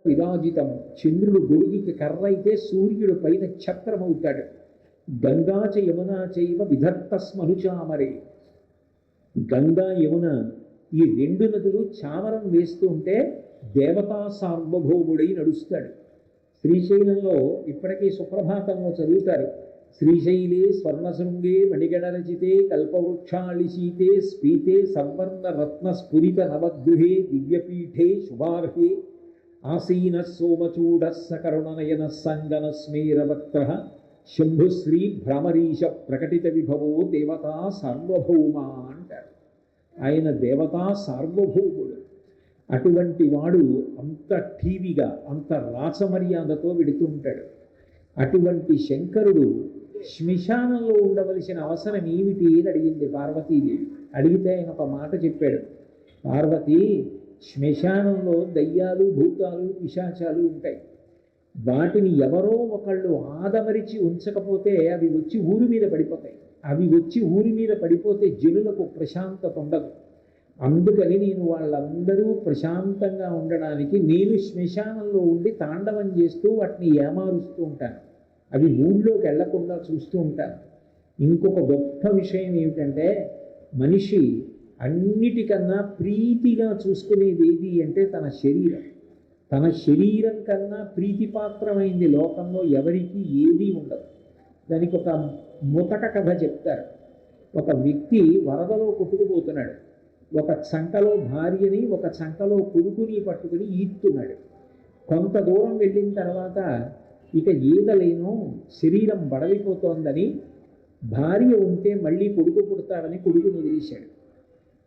విరాజితం. చంద్రుడు గొడుగుకి కర్ర అయితే సూర్యుడు పైన ఛత్రమవుతాడు. గంగాచ యమునా చైవ విధర్తస్మనుచామరే. గంగా యమున ఈ రెండు నదులు చామరం వేస్తూ ఉంటే దేవతా సార్వభౌముడై నడుస్తాడు. శ్రీశైలంలో ఇప్పటికీ సుప్రభాతంలో చదువుతారు, శ్రీశైలే స్వర్ణశృంగే మణిగణరచితే కల్పవృక్షాళిశీతే స్ఫీతే సంవర్ణ రత్న స్ఫురిత నవగృహే దివ్యపీఠే శుభార్హే ఆసీన సోమచూడ సకరుణనయన సంగన స్మేరవక్త్ర శంభుశ్రీ భ్రమరీశ ప్రకటిత విభవో దేవతా సార్వభౌమ అంటారు. ఆయన దేవతా సార్వభౌముడు. అటువంటి వాడు అంత ఠీవిగా అంత రాసమర్యాదతో వెడుతూ ఉంటాడు. అటువంటి శంకరుడు శ్మశానంలో ఉండవలసిన అవసరం ఏమిటి అని అడిగింది పార్వతీదేవి. అడిగితే ఆయన ఒక మాట చెప్పాడు, పార్వతి, శ్మశానంలో దయ్యాలు, భూతాలు, పిశాచాలు ఉంటాయి. వాటిని ఎవరో ఒకళ్ళు ఆదమరిచి ఉంచకపోతే అవి వచ్చి ఊరి మీద పడిపోతాయి. అవి వచ్చి ఊరి మీద పడిపోతే జనులకు ప్రశాంతత ఉండదు. అందుకని నేను వాళ్ళందరూ ప్రశాంతంగా ఉండడానికి నేను శ్మశానంలో ఉండి తాండవం చేస్తూ వాటిని ఏమారుస్తూ ఉంటాను. అవి ఊళ్ళోకి వెళ్లకుండా చూస్తూ ఉంటాను. ఇంకొక గొప్ప విషయం ఏమిటంటే మనిషి అన్నిటికన్నా ప్రీతిగా చూసుకునేది ఏది అంటే తన శరీరం. తన శరీరం కన్నా ప్రీతిపాత్రమైంది లోకంలో ఎవరికీ ఏదీ ఉండదు. దానికి ఒక ముతక కథ చెప్తారు. ఒక వ్యక్తి వరదలో కొట్టుకుపోతున్నాడు. ఒక చంకలో భార్యని ఒక చంకలో కొడుకుని పట్టుకుని ఈత్తున్నాడు. కొంత దూరం వెళ్ళిన తర్వాత ఇక ఈదలేను, శరీరం బడలిపోతోందని భార్య ఉంటే మళ్ళీ కొడుకు పుడతాడని కొడుకును వదిలేశాడు.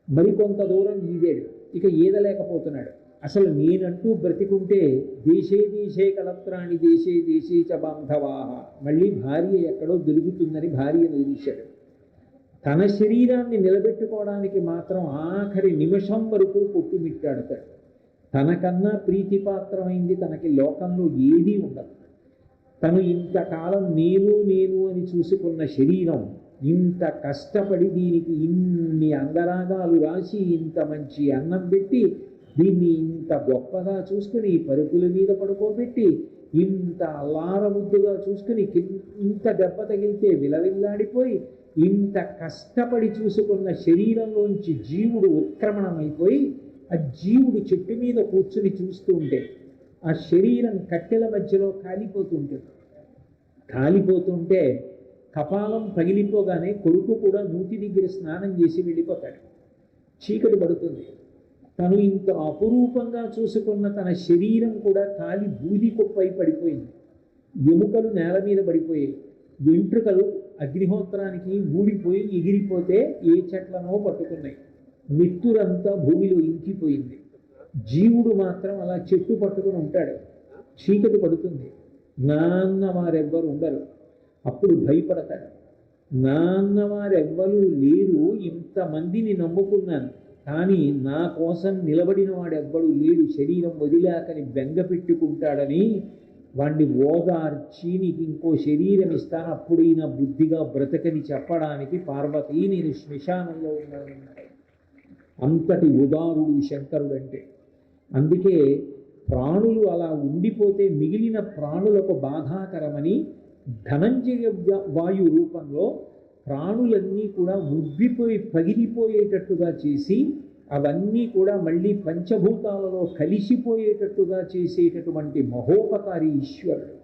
మరికొంత దూరం ఈదాడు, ఇక ఈదలేకపోతున్నాడు. అసలు నేనంటూ బ్రతికుంటే దేశే దేశే కలత్రాణి దేశే దేశే చ బాంధవాహ, మళ్ళీ భార్య ఎక్కడో దొరుకుతుందని భార్యను వదిలేశాడు. తన శరీరాన్ని నిలబెట్టుకోవడానికి మాత్రం ఆఖరి నిమిషం వరకు కొట్టుమిట్టాడతాడు. తనకన్నా ప్రీతిపాత్రమైంది తనకి లోకంలో ఏదీ ఉండదు. తను ఇంతకాలం నేను నేను అని చూసుకున్న శరీరం ఇంత కష్టపడి దీనికి ఇన్ని అంగరాగాలు రాసి ఇంత మంచి అన్నం పెట్టి దీన్ని ఇంత గొప్పగా చూసుకుని పరుపుల మీద పడుకోబెట్టి ఇంత అల్లారముద్దుగా చూసుకుని ఇంత దెబ్బ తగిలితే విలవిల్లాడిపోయి ఇంత కష్టపడి చూసుకున్న శరీరంలోంచి జీవుడు ఉత్క్రమణమైపోయి ఆ జీవుడు చెట్టు మీద కూర్చుని చూస్తూ ఉంటే ఆ శరీరం కట్టెల మధ్యలో కాలిపోతుంటే కపాలం పగిలిపోగానే కొడుకు కూడా నూతి దగ్గర స్నానం చేసి వెళ్ళిపోతాడు. చీకటి పడుతుంది. తను ఇంత అపురూపంగా చూసుకున్న తన శరీరం కూడా కాలి బూది కుప్పై పడిపోయింది. ఎముకలు నేల మీద పడిపోయాయి. వెంట్రుకలు అగ్నిహోత్రానికి ఊడిపోయి ఎగిరిపోతే ఏ చెట్లనో పట్టుకున్నాయి. మిత్తురంతా భూమిలో ఇంకిపోయింది. జీవుడు మాత్రం అలా చెట్టు పట్టుకుని ఉంటాడు. చీకటి పడుతుంది. నాన్న వారెవ్వరు ఉండరు. అప్పుడు భయపడతాడు. నాన్నవారెవ్వరూ లేరు, ఇంతమందిని నమ్ముకున్నాను, కానీ నా కోసం నిలబడిన వాడెవ్వడు లేడు, శరీరం వదిలాకని బెంగ పెట్టుకుంటాడని వాణ్ణి ఓదార్చి నీకు ఇంకో శరీరం ఇస్తాను, అప్పుడైనా బుద్ధిగా బ్రతకని చెప్పడానికి పార్వతీ నేను శ్మశానంలో ఉన్నాను. అంతటి ఉదారుడు శంకరుడంటే. అందుకే ప్రాణులు అలా ఉండిపోతే మిగిలిన ప్రాణులకు బాధాకరమని ధనంజయ వాయు రూపంలో ప్రాణులన్నీ కూడా ఉబ్బిపోయి పగిలిపోయేటట్టుగా చేసి అవన్నీ కూడా మళ్ళీ పంచభూతాలలో కలిసిపోయేటట్టుగా చేసేటటువంటి మహోపకారి ఈశ్వరుడు.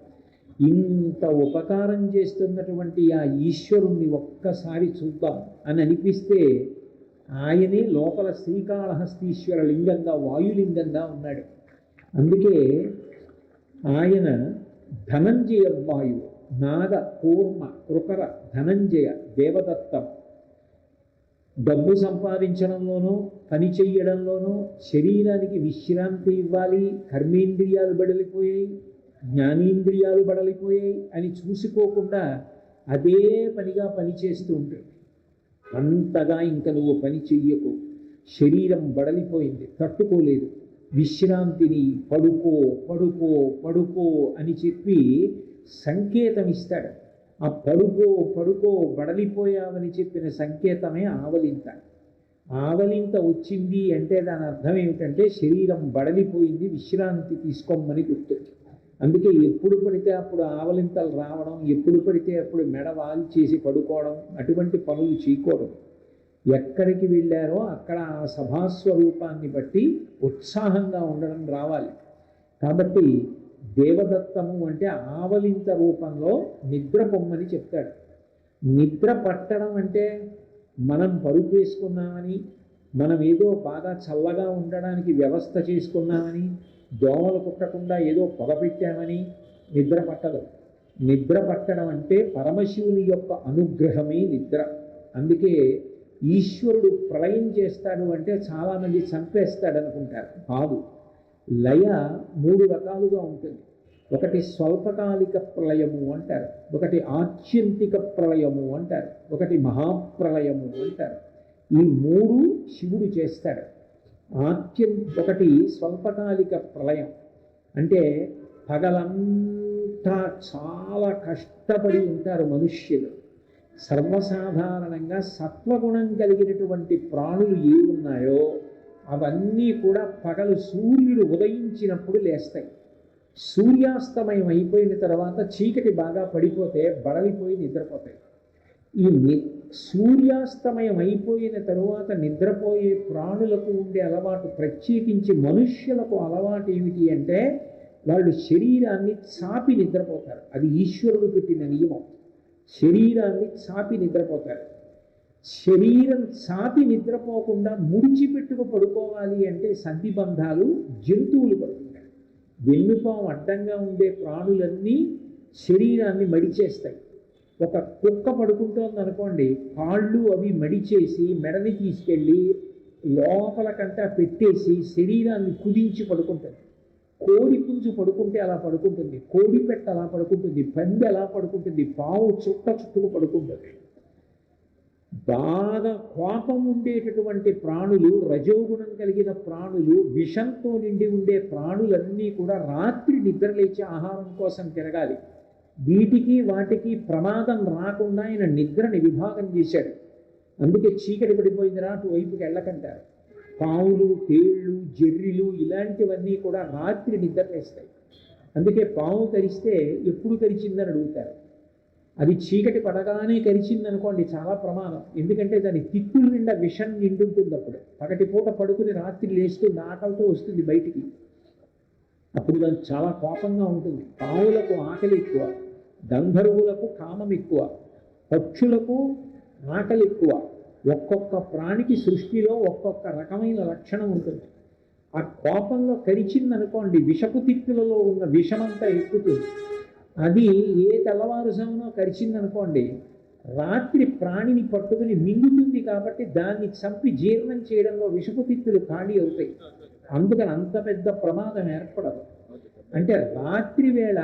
ఇంత ఉపకారం చేస్తున్నటువంటి ఆ ఈశ్వరుణ్ణి ఒక్కసారి చూద్దాం అని అనిపిస్తే ఆయనే లోపల శ్రీకాళహస్తీశ్వర లింగంగా వాయులింగంగా ఉన్నాడు. అందుకే ఆయన ధనంజయ వాయువు, నాగ, కూర్మ, కృకర, ధనంజయ, దేవదత్తం. డబ్బు సంపాదించడంలోనూ పని చెయ్యడంలోనూ శరీరానికి విశ్రాంతి ఇవ్వాలి, కర్మేంద్రియాలు బడలిపోయాయి, జ్ఞానేంద్రియాలు బడలిపోయాయి అని చూసుకోకుండా అదే పనిగా పనిచేస్తూ ఉంటుంది. అంతగా ఇంకా నువ్వు పని చెయ్యకు, శరీరం బడలిపోయింది, తట్టుకోలేదు, విశ్రాంతిని పడుకో పడుకో పడుకో అని చెప్పి సంకేతం ఇస్తాడు. ఆ పడుకో పడుకో బడలిపోయావని చెప్పిన సంకేతమే ఆవలింత. ఆవలింత వచ్చింది అంటే దాని అర్థం ఏమిటంటే శరీరం బడలిపోయింది, విశ్రాంతి తీసుకోమని గుర్తు. అందుకే ఎప్పుడు పడితే అప్పుడు ఆవలింతలు రావడం, ఎప్పుడు పడితే అప్పుడు మెడ వాల్చేసి పడుకోవడం, అటువంటి పనులు చేయకూడదు. ఎక్కడికి వెళ్ళారో అక్కడ ఆ సభాస్వరూపాన్ని బట్టి ఉత్సాహంగా ఉండడం రావాలి. కాబట్టి దేవదత్తము అంటే ఆవలింత రూపంలో నిద్ర పొమ్మని చెప్తాడు. నిద్ర పట్టడం అంటే మనం పరుపు వేసుకున్నామని, మనం ఏదో బాగా చల్లగా ఉండడానికి వ్యవస్థ చేసుకున్నామని, దోమలు కుట్టకుండా ఏదో పొగ పెట్టామని నిద్ర పట్టదు. నిద్ర పట్టడం అంటే పరమశివుని యొక్క అనుగ్రహమే నిద్ర. అందుకే ఈశ్వరుడు ప్రళయం చేస్తాడు అంటే చాలామంది చంపేస్తాడు అనుకుంటారు. కాదు, లయ 3 రకాలుగా ఉంటుంది. ఒకటి స్వల్పకాలిక ప్రళయము అంటారు, ఒకటి ఆత్యంతిక ప్రళయము అంటారు, ఒకటి మహాప్రళయము అంటారు. ఈ 3 శివుడు చేస్తాడు. ఒకటి స్వల్పకాలిక ప్రళయం అంటే పగలంతా చాలా కష్టపడి ఉంటారు మనుష్యులు. సర్వసాధారణంగా సత్వగుణం కలిగినటువంటి ప్రాణులు ఏ ఉన్నాయో అవన్నీ కూడా పగలు సూర్యుడు ఉదయించినప్పుడు లేస్తాయి. సూర్యాస్తమయం అయిపోయిన తర్వాత చీకటి బాగా పడిపోతే బడలిపోయి నిద్రపోతాయి. ఈ సూర్యాస్తమయం అయిపోయిన తరువాత నిద్రపోయే ప్రాణులకు ఉండే అలవాటు, ప్రత్యేకించి మనుష్యులకు అలవాటు ఏమిటి అంటే వాళ్ళు శరీరాన్ని చాపి నిద్రపోతారు. అది ఈశ్వరుడు పెట్టిన నియమం. శరీరాన్ని చాపి నిద్రపోతారు. శరీరం చాపి నిద్రపోకుండా ముడిచిపెట్టుకు పడుకోవాలి అంటే సంధిబంధాలు జంతువులు పడుతుంటాయి. వెన్నుపాము అడ్డంగా ఉండే ప్రాణులన్నీ శరీరాన్ని మడిచేస్తాయి. ఒక కుక్క పడుకుంటోంది అనుకోండి, కాళ్ళు అవి మడిచేసి మెడని తీసుకెళ్ళి లోపలకంటా పెట్టేసి శరీరాన్ని కుదించి పడుకుంటుంది. కోడి పుంజు పడుకుంటే అలా పడుకుంటుంది, కోడి పెట్ట అలా పడుకుంటుంది, పంది అలా పడుకుంటుంది, పావు చుట్టుకు పడుకుంటుంది. బాగా కోపం ఉండేటటువంటి ప్రాణులు, రజోగుణం కలిగిన ప్రాణులు, విషంతో నిండి ఉండే ప్రాణులన్నీ కూడా రాత్రి నిద్రలేచి ఆహారం కోసం తిరగాలి. వీటికి వాటికి ప్రమాదం రాకుండా ఆయన నిద్రని విభాగం చేశాడు. అందుకే చీకటి పడిపోయిందిరా అటువైపుకి వెళ్ళకంటారు. పావులు, తేళ్ళు, జెర్రిలు ఇలాంటివన్నీ కూడా రాత్రి నిద్రలేస్తాయి. అందుకే పాము కరిస్తే ఎప్పుడు కరిచిందని అడుగుతారు. అది చీకటి పడగానే కరిచిందనుకోండి చాలా ప్రమాదం. ఎందుకంటే దాని తిత్తుల నిండా విషం నిండుంటుంది. అప్పుడు పగటిపూట పడుకుని రాత్రి లేస్తుంది, ఆకలితో వస్తుంది బయటికి. అప్పుడు దానికి చాలా కోపంగా ఉంటుంది. పావులకు ఆకలి ఎక్కువ, గంధర్వులకు కామం ఎక్కువ, పక్షులకు ఆకలి ఎక్కువ. ఒక్కొక్క ప్రాణికి సృష్టిలో ఒక్కొక్క రకమైన లక్షణం ఉంటుంది. ఆ కోపంలో కరిచిందనుకోండి విషపు తిత్తులలో ఉన్న విషమంతా ఎక్కుతుంది. అది ఏ తెల్లవారుజామునో కరిచిందనుకోండి రాత్రి ప్రాణిని పట్టుకుని మింగుతుంది. కాబట్టి దాన్ని చంపి జీర్ణం చేయడంలో విషపు తిత్తులు ఖాళీ అవుతాయి. అందుకని అంత పెద్ద ప్రమాదం ఏర్పడదు. అంటే రాత్రి వేళ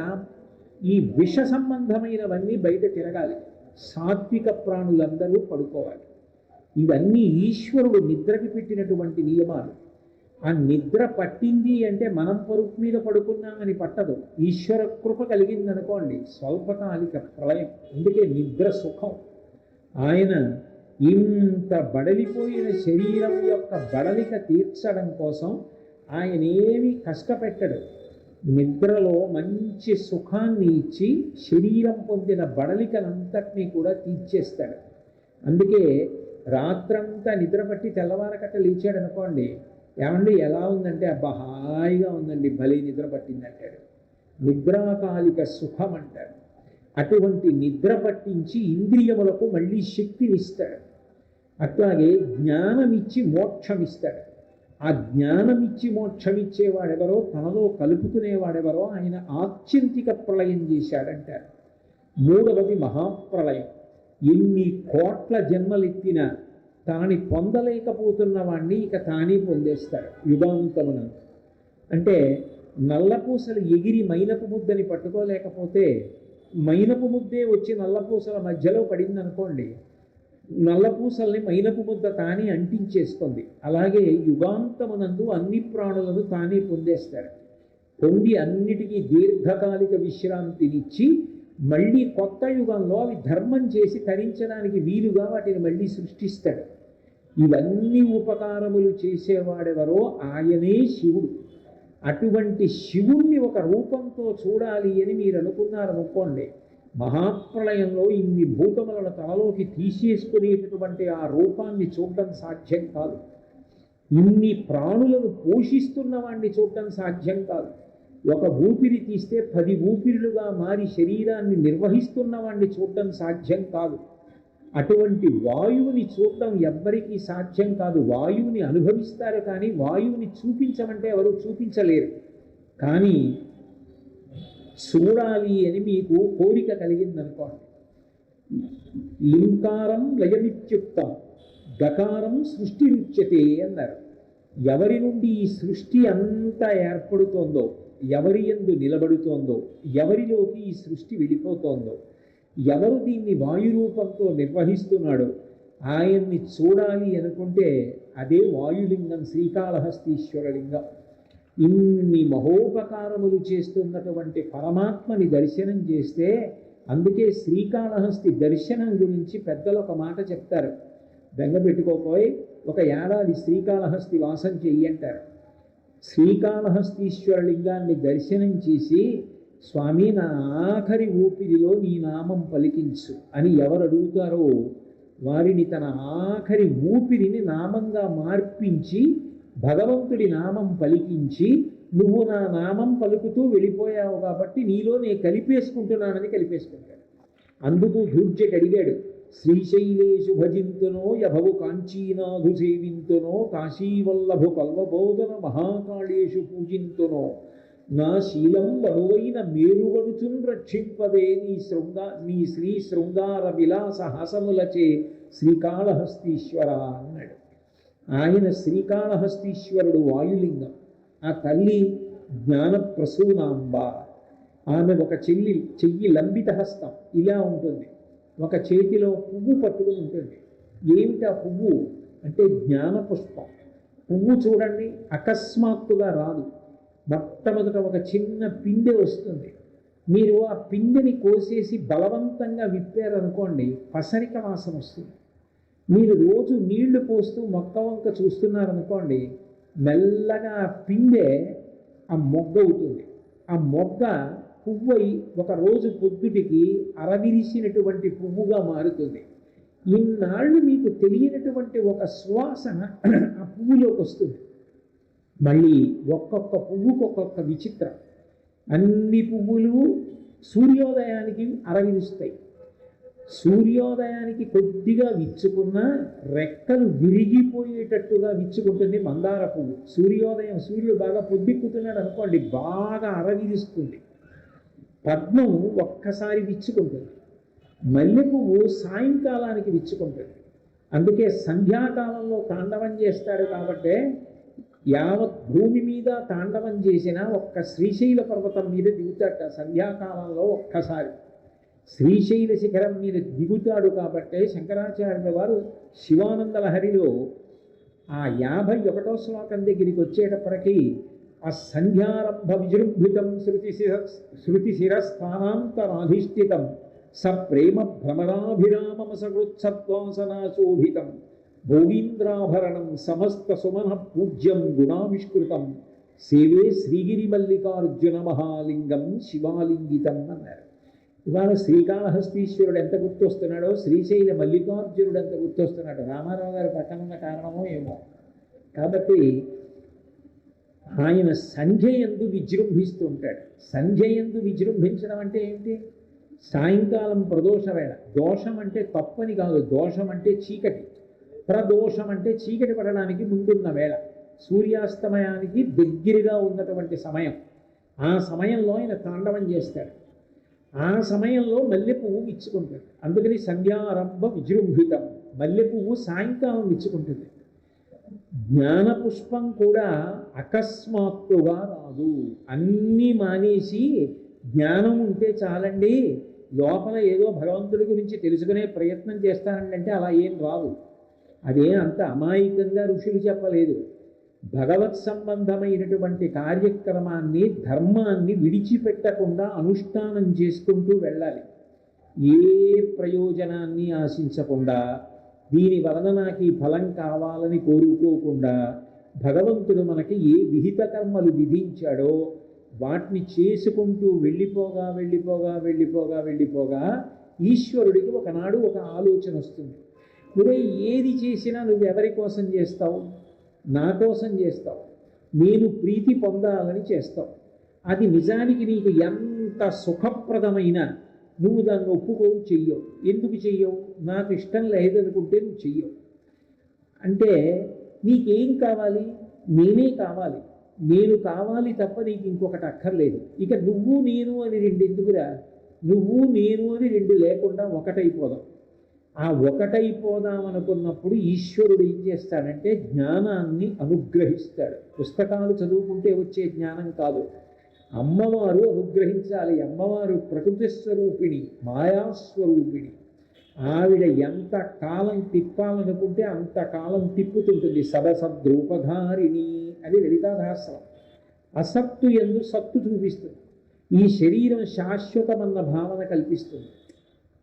ఈ విష సంబంధమైనవన్నీ బయట తిరగాలి. సాత్విక ప్రాణులందరూ పడుకోవాలి. ఇవన్నీ ఈశ్వరుడు నిద్రకి పెట్టినటువంటి నియమాలు. ఆ నిద్ర పట్టింది అంటే మనం పరుపు మీద పడుకున్నామని పట్టదు. ఈశ్వర కృప కలిగిందనుకోండి స్వల్పకాలిక ప్రళయం. అందుకే నిద్ర సుఖం. ఆయన ఇంత బడలిపోయిన శరీరం యొక్క బడలిక తీర్చడం కోసం ఆయన ఏమీ కష్టపెట్టడు. నిద్రలో మంచి సుఖాన్ని ఇచ్చి శరీరం పొందిన బడలికనంతటినీ కూడా తీర్చేస్తాడు. అందుకే రాత్రంతా నిద్రపట్టి తెల్లవారకట్ట లేచాడు అనుకోండి, ఏమండి ఎలా ఉందంటే అబ్బా హాయిగా ఉందండి, భలే నిద్ర పట్టిందంటాడు. నిద్రాకాలిక సుఖం అంటాడు. అటువంటి నిద్ర పట్టించి ఇంద్రియములకు మళ్ళీ శక్తినిస్తాడు. అట్లాగే జ్ఞానమిచ్చి మోక్షమిస్తాడు. ఆ జ్ఞానమిచ్చి మోక్షమిచ్చేవాడెవరో, తనలో కలుపుకునేవాడెవరో ఆయన ఆత్యంతిక ప్రళయం చేశాడంటారు. మూడవది మహాప్రళయం. ఎన్ని కోట్ల జన్మలెత్తినా తాని పొందలేకపోతున్న వాణ్ణి ఇక తానే పొందేస్తాడు యుగాంతమున. అంటే నల్లపూసలు ఎగిరి మైనపు ముద్దని పట్టుకోలేకపోతే మైనపు ముద్దే వచ్చి నల్లపూసల మధ్యలో పడిందనుకోండి, నల్లపూసల్ని మైనపు ముద్ద తానే అంటించేస్తుంది. అలాగే యుగాంతమునందు అన్ని ప్రాణులను తానే పొందేస్తాడు. పొంది అన్నిటికీ దీర్ఘకాలిక విశ్రాంతినిచ్చి మళ్ళీ కొత్త యుగంలో అవి ధర్మం చేసి తరించడానికి వీలుగా వాటిని మళ్ళీ సృష్టిస్తాడు. ఇవన్నీ ఉపకారములు చేసేవాడెవరో ఆయనే శివుడు. అటువంటి శివుణ్ణి ఒక రూపంతో చూడాలి అని మీరు అనుకున్నారనుకోండి, మహాప్రళయంలో ఇన్ని భూతములను తనలోకి తీసేసుకునేటటువంటి ఆ రూపాన్ని చూడడం సాధ్యం కాదు. ఇన్ని ప్రాణులను పోషిస్తున్న వాడిని చూడడం సాధ్యం కాదు. ఒక ఊపిరి తీస్తే 10 ఊపిరులుగా మారి శరీరాన్ని నిర్వహిస్తున్న వాడిని చూడడం సాధ్యం కాదు. అటువంటి వాయువుని చూడడం ఎవ్వరికీ సాధ్యం కాదు. వాయువుని అనుభవిస్తారు కానీ వాయువుని చూపించమంటే ఎవరు చూపించలేరు. కానీ చూడాలి అని మీకు కోరిక కలిగిందనుకోండి, లింకారం లయమిత్యుక్తం గకారం సృష్టి రుచ్యతే అన్నారు. ఎవరి నుండి ఈ సృష్టి అంతా ఏర్పడుతోందో, ఎవరి యందు నిలబడుతోందో, ఎవరిలోకి ఈ సృష్టి వెళ్ళిపోతోందో, ఎవరు దీన్ని వాయురూపంతో నిర్వహిస్తున్నాడో ఆయన్ని చూడాలి అనుకుంటే అదే వాయులింగం, శ్రీకాళహస్తీశ్వర లింగం. ఇన్ని మహోపకారములు చేస్తున్నటువంటి పరమాత్మని దర్శనం చేస్తే, అందుకే శ్రీకాళహస్తి దర్శనం గురించి పెద్దలు ఒక మాట చెప్తారు. బెంగపెట్టుకోపోయి ఒక ఏడాది శ్రీకాళహస్తి వాసం చెయ్యి అంటారు. శ్రీకాళహస్తీశ్వర లింగాన్ని దర్శనం చేసి, స్వామి నా ఆఖరి ఊపిరిలో నీ నామం పలికించు అని ఎవరు అడుగుతారో వారిని తన ఆఖరి ఊపిరిని నామంగా మార్పించి భగవంతుడి నామం పలికించి, నువ్వు నా నామం పలుకుతూ వెళ్ళిపోయావు కాబట్టి నీలో నేను కలిపేసుకుంటున్నానని కలిపేసుకుంటాడు. అందుకు ధూర్జటి అడిగాడు, శ్రీశైలేషు భజింతునో యభవు కాంచీనాథు సేవింతునో కాశీవల్లభు కల్వబోధన మహాకాళేషు పూజింతునో నా శీలం వనువైన మేరువడుచున్ రక్షింపవే నీ శ్రీ శృంగార విలాస హాసములచే శ్రీకాళహస్తీశ్వర అన్నాడు. ఆయన శ్రీకాళహస్తీశ్వరుడు వాయులింగం. ఆ తల్లి జ్ఞానప్రసూనాంబ. ఆమె ఒక చెయ్యి లంబిత హస్తం ఇలా ఉంటుంది, ఒక చేతిలో పువ్వు పట్టుకుని ఉంటుంది. ఏమిటి ఆ పువ్వు అంటే జ్ఞాన పుష్పం. పువ్వు చూడండి అకస్మాత్తుగా రాదు. మొట్టమొదట ఒక చిన్న పిందె వస్తుంది. మీరు ఆ పిందెని కోసేసి బలవంతంగా విప్పారనుకోండి, పసరిక వాసన వస్తుంది. మీరు రోజు నీళ్లు పోస్తూ మొక్క వంక చూస్తున్నారనుకోండి, మెల్లగా ఆ పిందె ఆ మొగ్గ అవుతుంది. ఆ మొగ్గ పువ్వై ఒక రోజు పొద్దుటికి అరవిరిసినటువంటి పువ్వుగా మారుతుంది. ఇన్నాళ్ళు మీకు తెలియనటువంటి ఒక సువాసన ఆ పువ్వులోకి వస్తుంది. మళ్ళీ ఒక్కొక్క పువ్వుకు ఒక్కొక్క విచిత్రం. అన్ని పువ్వులు సూర్యోదయానికి అరవిరుస్తాయి. సూర్యోదయానికి కొద్దిగా విచ్చుకున్న రెక్కలు విరిగిపోయేటట్టుగా విచ్చుకుంటుంది మందార పువ్వు. సూర్యోదయం సూర్యుడు బాగా పొద్దుక్కుతున్నాడు అనుకోండి, బాగా అరవిరుస్తుంది. పద్మం ఒక్కసారి విచ్చుకుంటుంది. మల్లె పువ్వు సాయంకాలానికి విచ్చుకుంటుంది. అందుకే సంధ్యాకాలంలో తాండవం చేస్తాడు. కాబట్టే యావత్ భూమి మీద తాండవం చేసిన ఒక్క శ్రీశైల పర్వతం మీద దిగుతాట సంధ్యాకాలంలో. ఒక్కసారి శ్రీశైల శిఖరం మీద దిగుతాడు. కాబట్టే శంకరాచార్యుల వారు శివానంద లహరిలో ఆ 51వ శ్లోకం దగ్గరికి వచ్చేటప్పటికీ ఆ సంధ్యారంభ విజృంభితం శృతిశిరస్థానాంతరాధిష్ఠితం స ప్రేమ భ్రమరాభిరామమసకృత్సత్వాసనాశోభితం భోగీంద్రాభరణం సమస్త సుమన పూజ్యం గుణావిష్కృతం సేవే శ్రీగిరి మల్లికార్జున మహాలింగం శివాలింగితం అన్నారు. ఇవాళ శ్రీకాళహస్తీశ్వరుడు ఎంత గుర్తొస్తున్నాడో, శ్రీశైల మల్లికార్జునుడు ఎంత గుర్తొస్తున్నాడు. రామారావు గారి పక్కన ఉన్న కారణమో ఏమో. కాబట్టి ఆయన సంధ్యయందు విజృంభిస్తూ ఉంటాడు. సంధ్యయందు విజృంభించడం అంటే ఏమిటి? సాయంకాలం ప్రదోష వేళ. దోషం అంటే తప్పని కాదు, దోషం అంటే చీకటి. ప్రదోషం అంటే చీకటి పడడానికి ముందున్న వేళ, సూర్యాస్తమయానికి దగ్గరగా ఉన్నటువంటి సమయం. ఆ సమయంలో ఆయన తాండవం చేస్తాడు. ఆ సమయంలో మల్లె పువ్వు విచ్చుకుంటుంది. అందుకని సంధ్యారంభ విజృంభితం. మల్లె పువ్వు సాయంకాలం విచ్చుకుంటుంది. జ్ఞాన పుష్పం కూడా అకస్మాత్తుగా రాదు. అన్నీ మానేసి జ్ఞానం ఉంటే చాలండి, లోపల ఏదో భగవంతుడి గురించి తెలుసుకునే ప్రయత్నం చేస్తానండి అంటే అలా ఏం రాదు. అదే అంత అమాయకంగా ఋషులు చెప్పలేదు. భగవత్ సంబంధమైనటువంటి కార్యక్రమాన్ని, ధర్మాన్ని విడిచిపెట్టకుండా అనుష్ఠానం చేసుకుంటూ వెళ్ళాలి. ఏ ప్రయోజనాన్ని ఆశించకుండా, దీని వలన నాకు ఈ ఫలం కావాలని కోరుకోకుండా, భగవంతుడు మనకి ఏ విహిత కర్మలు విధించాడో వాటిని చేసుకుంటూ వెళ్ళిపోగా వెళ్ళిపోగా వెళ్ళిపోగా వెళ్ళిపోగా ఈశ్వరుడికి ఒకనాడు ఒక ఆలోచన వస్తుంది. నువ్వే ఏది చేసినా నువ్వు ఎవరి కోసం చేస్తావు? నా కోసం చేస్తావు. నేను ప్రీతి పొందాలని చేస్తావు. అది నిజానికి నీకు ఎంత సుఖప్రదమైన నువ్వు దాన్ని ఒప్పుకోవు, చెయ్యవు. ఎందుకు చెయ్యవు? నాకు ఇష్టం లేదనుకుంటే నువ్వు చెయ్యవు. అంటే నీకేం కావాలి? నేనే కావాలి. నేను కావాలి తప్ప నీకు ఇంకొకటి అక్కర్లేదు. ఇక నువ్వు నేను అని రెండు ఎందుకురా? నువ్వు నేను అని రెండు లేకుండా ఒకటైపోదాం. ఆ ఒకటైపోదామనుకున్నప్పుడు ఈశ్వరుడు ఏం చేస్తాడంటే జ్ఞానాన్ని అనుగ్రహిస్తాడు. పుస్తకాలు చదువుకుంటే వచ్చే జ్ఞానం కాదు, అమ్మవారు అనుగ్రహించాలి. అమ్మవారు ప్రకృతి స్వరూపిణి, మాయాస్వరూపిణి. ఆవిడ ఎంత కాలం తిప్పాలనుకుంటే అంతకాలం తిప్పుతుంటుంది. సదసద్రూపధారిణి అని లలితా సహస్రం. అసత్తు ఎందు సత్తు చూపిస్తుంది. ఈ శరీరం శాశ్వతమన్న భావన కల్పిస్తుంది.